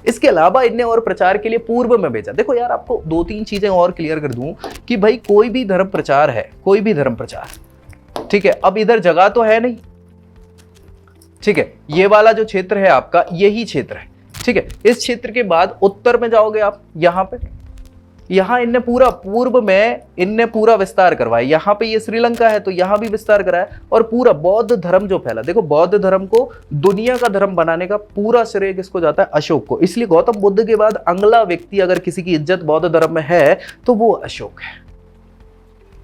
इसके अलावा इनने और प्रचार के लिए पूर्व में भेजा। देखो यार, आपको 2-3 चीजें और क्लियर कर दूं कि भाई कोई भी धर्म प्रचार है, कोई भी धर्म प्रचार, ठीक है, अब इधर जगह तो है नहीं, ठीक है, ये वाला जो क्षेत्र है आपका, यही क्षेत्र है, ठीक है। इस क्षेत्र के बाद उत्तर में जाओगे आप, यहां पे, यहां इनने पूरा पूर्व में इनने पूरा विस्तार करवाया। यहां पे ये श्रीलंका है तो यहां भी विस्तार कराया, और पूरा बौद्ध धर्म जो फैला। देखो, बौद्ध धर्म को दुनिया का धर्म बनाने का पूरा श्रेय किसको जाता है? अशोक को। इसलिए गौतम बुद्ध के बाद अगला व्यक्ति अगर किसी की इज्जत बौद्ध धर्म में है तो वो अशोक है,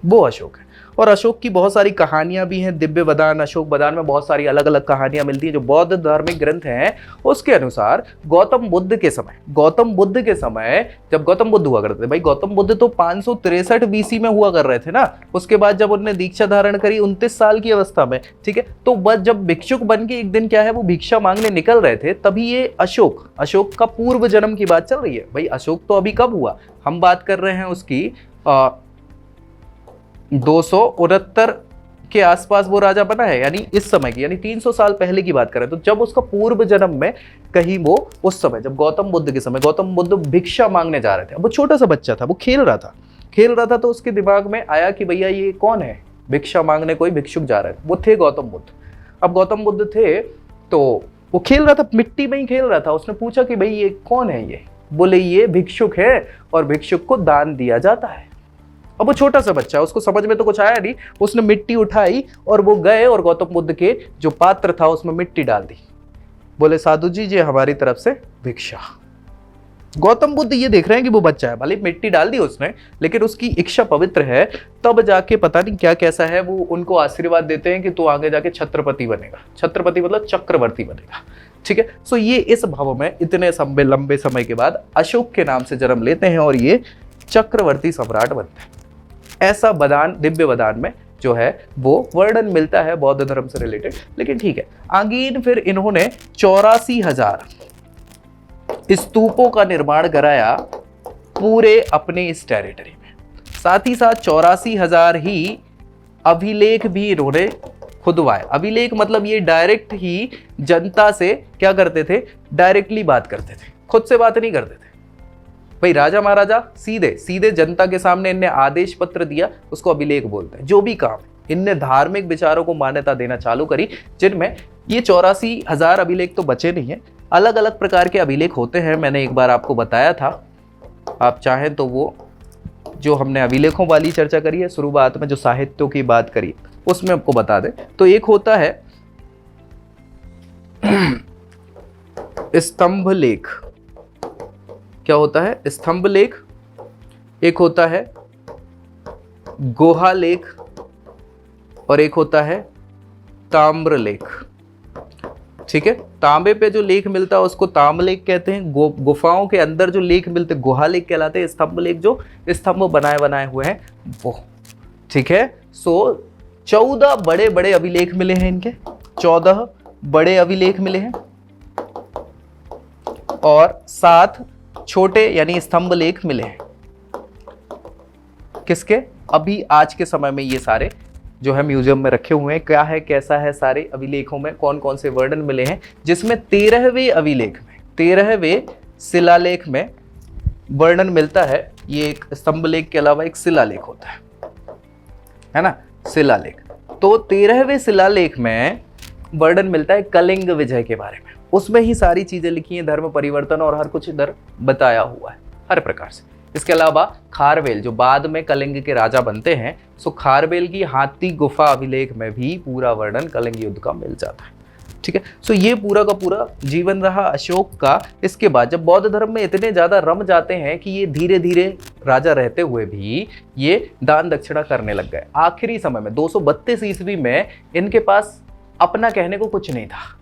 वो अशोक है। और अशोक की बहुत सारी कहानियां भी हैं। दिव्य बदान, अशोक बदान में बहुत सारी अलग अलग कहानियां मिलती हैं। जो बौद्ध धार्मिक ग्रंथ हैं उसके अनुसार गौतम बुद्ध के समय जब गौतम बुद्ध हुआ करते थे, भाई गौतम बुद्ध तो 563 बीसी में हुआ कर रहे थे ना। उसके बाद जब उन्होंने दीक्षा धारण करी 29 साल की अवस्था में, ठीक है, तो बस जब भिक्षुक बन के एक दिन क्या है वो भिक्षा मांगने निकल रहे थे, तभी ये अशोक का पूर्व जन्म की बात चल रही है। भाई अशोक तो अभी कब हुआ? हम बात कर रहे हैं उसकी 269 के आसपास वो राजा बना है, यानी इस समय की, यानी 300 साल पहले की बात करें तो जब उसका पूर्व जन्म में कहीं वो उस समय, जब गौतम बुद्ध के समय गौतम बुद्ध भिक्षा मांगने जा रहे थे। अब वो छोटा सा बच्चा था, वो खेल रहा था तो उसके दिमाग में आया कि भैया ये कौन है, भिक्षा मांगने कोई भिक्षुक जा रहे थे। वो थे गौतम बुद्ध। अब गौतम बुद्ध थे तो वो खेल रहा था, मिट्टी में ही खेल रहा था। उसने पूछा कि भाई ये कौन है? ये बोले ये भिक्षुक है और भिक्षुक को दान दिया जाता है। अब वो छोटा सा बच्चा है, उसको समझ में तो कुछ आया नहीं। उसने मिट्टी उठाई और वो गए और गौतम बुद्ध के जो पात्र था उसमें मिट्टी डाल दी। बोले साधु जी ये हमारी तरफ से भिक्षा। गौतम बुद्ध ये देख रहे हैं कि वो बच्चा है, भले मिट्टी डाल दी उसने, लेकिन उसकी इच्छा पवित्र है। तब जाके पता नहीं क्या कैसा है, वो उनको आशीर्वाद देते हैं कि तू आगे जाके छत्रपति बनेगा। छत्रपति मतलब चक्रवर्ती बनेगा, ठीक है। सो ये इस भाव में इतने लंबे समय के बाद अशोक के नाम से जन्म लेते हैं और ये चक्रवर्ती सम्राट बनते हैं। ऐसा बदान, दिव्य बदान में जो है वो वर्णन मिलता है बौद्ध धर्म से रिलेटेड। लेकिन ठीक है, आगे फिर इन्होंने 84,000 स्तूपों का निर्माण कराया पूरे अपने इस टेरिटरी में। साथ ही साथ 84,000 ही अभिलेख भी इन्होंने खुदवाए। अभिलेख मतलब ये डायरेक्ट ही जनता से क्या करते थे? डायरेक्टली बात करते थे, खुद से बात नहीं करते थे। भाई राजा महाराजा सीधे जनता के सामने इनने आदेश पत्र दिया, उसको अभिलेख बोलते हैं। जो भी काम इनने धार्मिक विचारों को मान्यता देना चालू करी, जिनमें ये 84,000 अभिलेख तो बचे नहीं है, अलग अलग प्रकार के अभिलेख होते हैं। मैंने एक बार आपको बताया था, आप चाहें तो वो जो हमने अभिलेखों वाली चर्चा करी है शुरुआत में, जो साहित्यों की बात करी, उसमें आपको बता दें तो एक होता है स्तंभ लेख। क्या होता है? स्तंभ लेख। एक होता है गुहा लेख और एक होता है ताम्र लेख, ठीक है। तांबे पे जो लेख मिलता है उसको ताम्र लेख कहते हैं। गुफाओं के अंदर जो लेख मिलते हैं गुहा लेख कहलाते हैं। स्तंभ लेख जो स्तंभ बनाए हुए हैं वो, ठीक है। सो 14 बड़े बड़े अभिलेख मिले हैं इनके, 14 बड़े अभिलेख मिले हैं और 7 छोटे यानी स्तंभ लेख मिले हैं। किसके? अभी आज के समय में ये सारे जो है म्यूजियम में रखे हुए हैं। क्या है, कैसा है, सारे अभिलेखों में कौन कौन से वर्णन मिले हैं, जिसमें 13वें अभिलेख में, 13वें शिलालेख में वर्णन मिलता है। ये एक स्तंभ लेख के अलावा एक शिलालेख होता है ना, शिलालेख। तो 13वें शिलालेख में वर्णन मिलता है कलिंग विजय के बारे में। उसमें ही सारी चीजें लिखी हैं, धर्म परिवर्तन और हर कुछ इधर बताया हुआ है हर प्रकार से। इसके अलावा खारवेल जो बाद में कलिंग के राजा बनते हैं, सो खारवेल की हाथी गुफा अभिलेख में भी पूरा वर्णन कलिंग युद्ध का मिल जाता है। ठीक है, सो ये पूरा का पूरा जीवन रहा अशोक का। इसके बाद जब बौद्ध धर्म में इतने ज्यादा रम जाते हैं कि ये धीरे धीरे राजा रहते हुए भी ये दान दक्षिणा करने लग गए। आखिरी समय में 232 ईस्वी में इनके पास अपना कहने को कुछ नहीं था।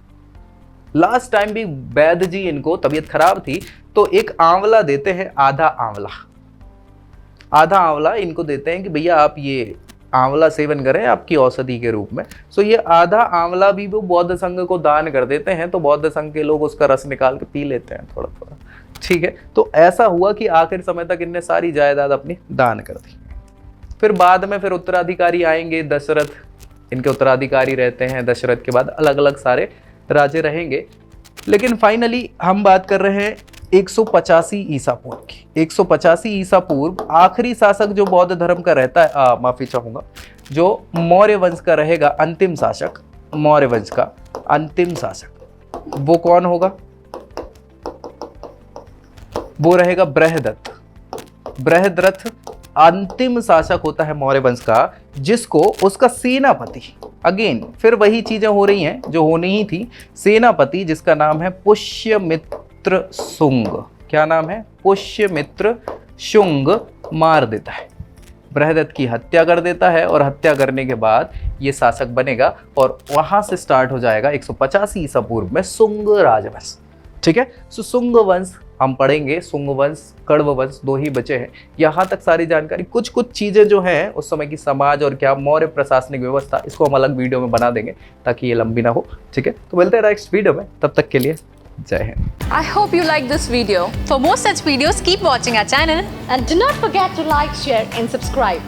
लास्ट टाइम भी वैद्य जी, इनको तबीयत खराब थी तो एक आंवला देते हैं, आधा आंवला इनको देते हैं कि भैया आप ये आंवला सेवन करें आपकी औषधि के रूप में। सो ये आधा आंवला भी वो बौद्ध संघ को दान कर देते हैं, तो बौद्ध संघ के लोग उसका रस निकाल के पी लेते हैं थोड़ा थोड़ा। ठीक है, तो ऐसा हुआ कि आखिर समय तक इनने सारी जायदाद अपनी दान कर दी। फिर बाद में फिर उत्तराधिकारी आएंगे, दशरथ इनके उत्तराधिकारी रहते हैं। दशरथ के बाद अलग अलग सारे राजे रहेंगे, लेकिन फाइनली हम बात कर रहे हैं 185 ईसा पूर्व की। 185 ईसा पूर्व आखिरी शासक जो बौद्ध धर्म का रहता है, माफी चाहूंगा, जो मौर्य वंश का रहेगा अंतिम शासक, मौर्य वंश का अंतिम शासक, वो कौन होगा? वो रहेगा बृहदत्त। बृहद्रथ अंतिम शासक होता है मौर्य वंश का, जिसको उसका सेनापति, अगेन फिर वही चीजें हो रही हैं जो होनी ही थी, सेनापति जिसका नाम है पुष्यमित्र शुंग। क्या नाम है? पुष्यमित्र शुंग मार देता है, बृहदत्त की हत्या कर देता है, और हत्या करने के बाद ये शासक बनेगा और वहां से स्टार्ट हो जाएगा 185 ईसा पूर्व में शुंग राजवंश। ठीक है, सो शुंग वंश हम पढ़ेंगे, शुंग वंश, कण्व वंश, 2 ही बचे हैं। यहाँ तक सारी जानकारी, कुछ कुछ चीजें जो हैं उस समय की समाज और क्या मौर्य प्रशासनिक व्यवस्था, इसको हम अलग वीडियो में बना देंगे ताकि ये लंबी ना हो। ठीक है, तो मिलते हैं नेक्स्ट वीडियो में, तब तक के लिए जय Hind. I hope you like this video. For more such videos, keep watching our channel And do not forget to like, share and subscribe.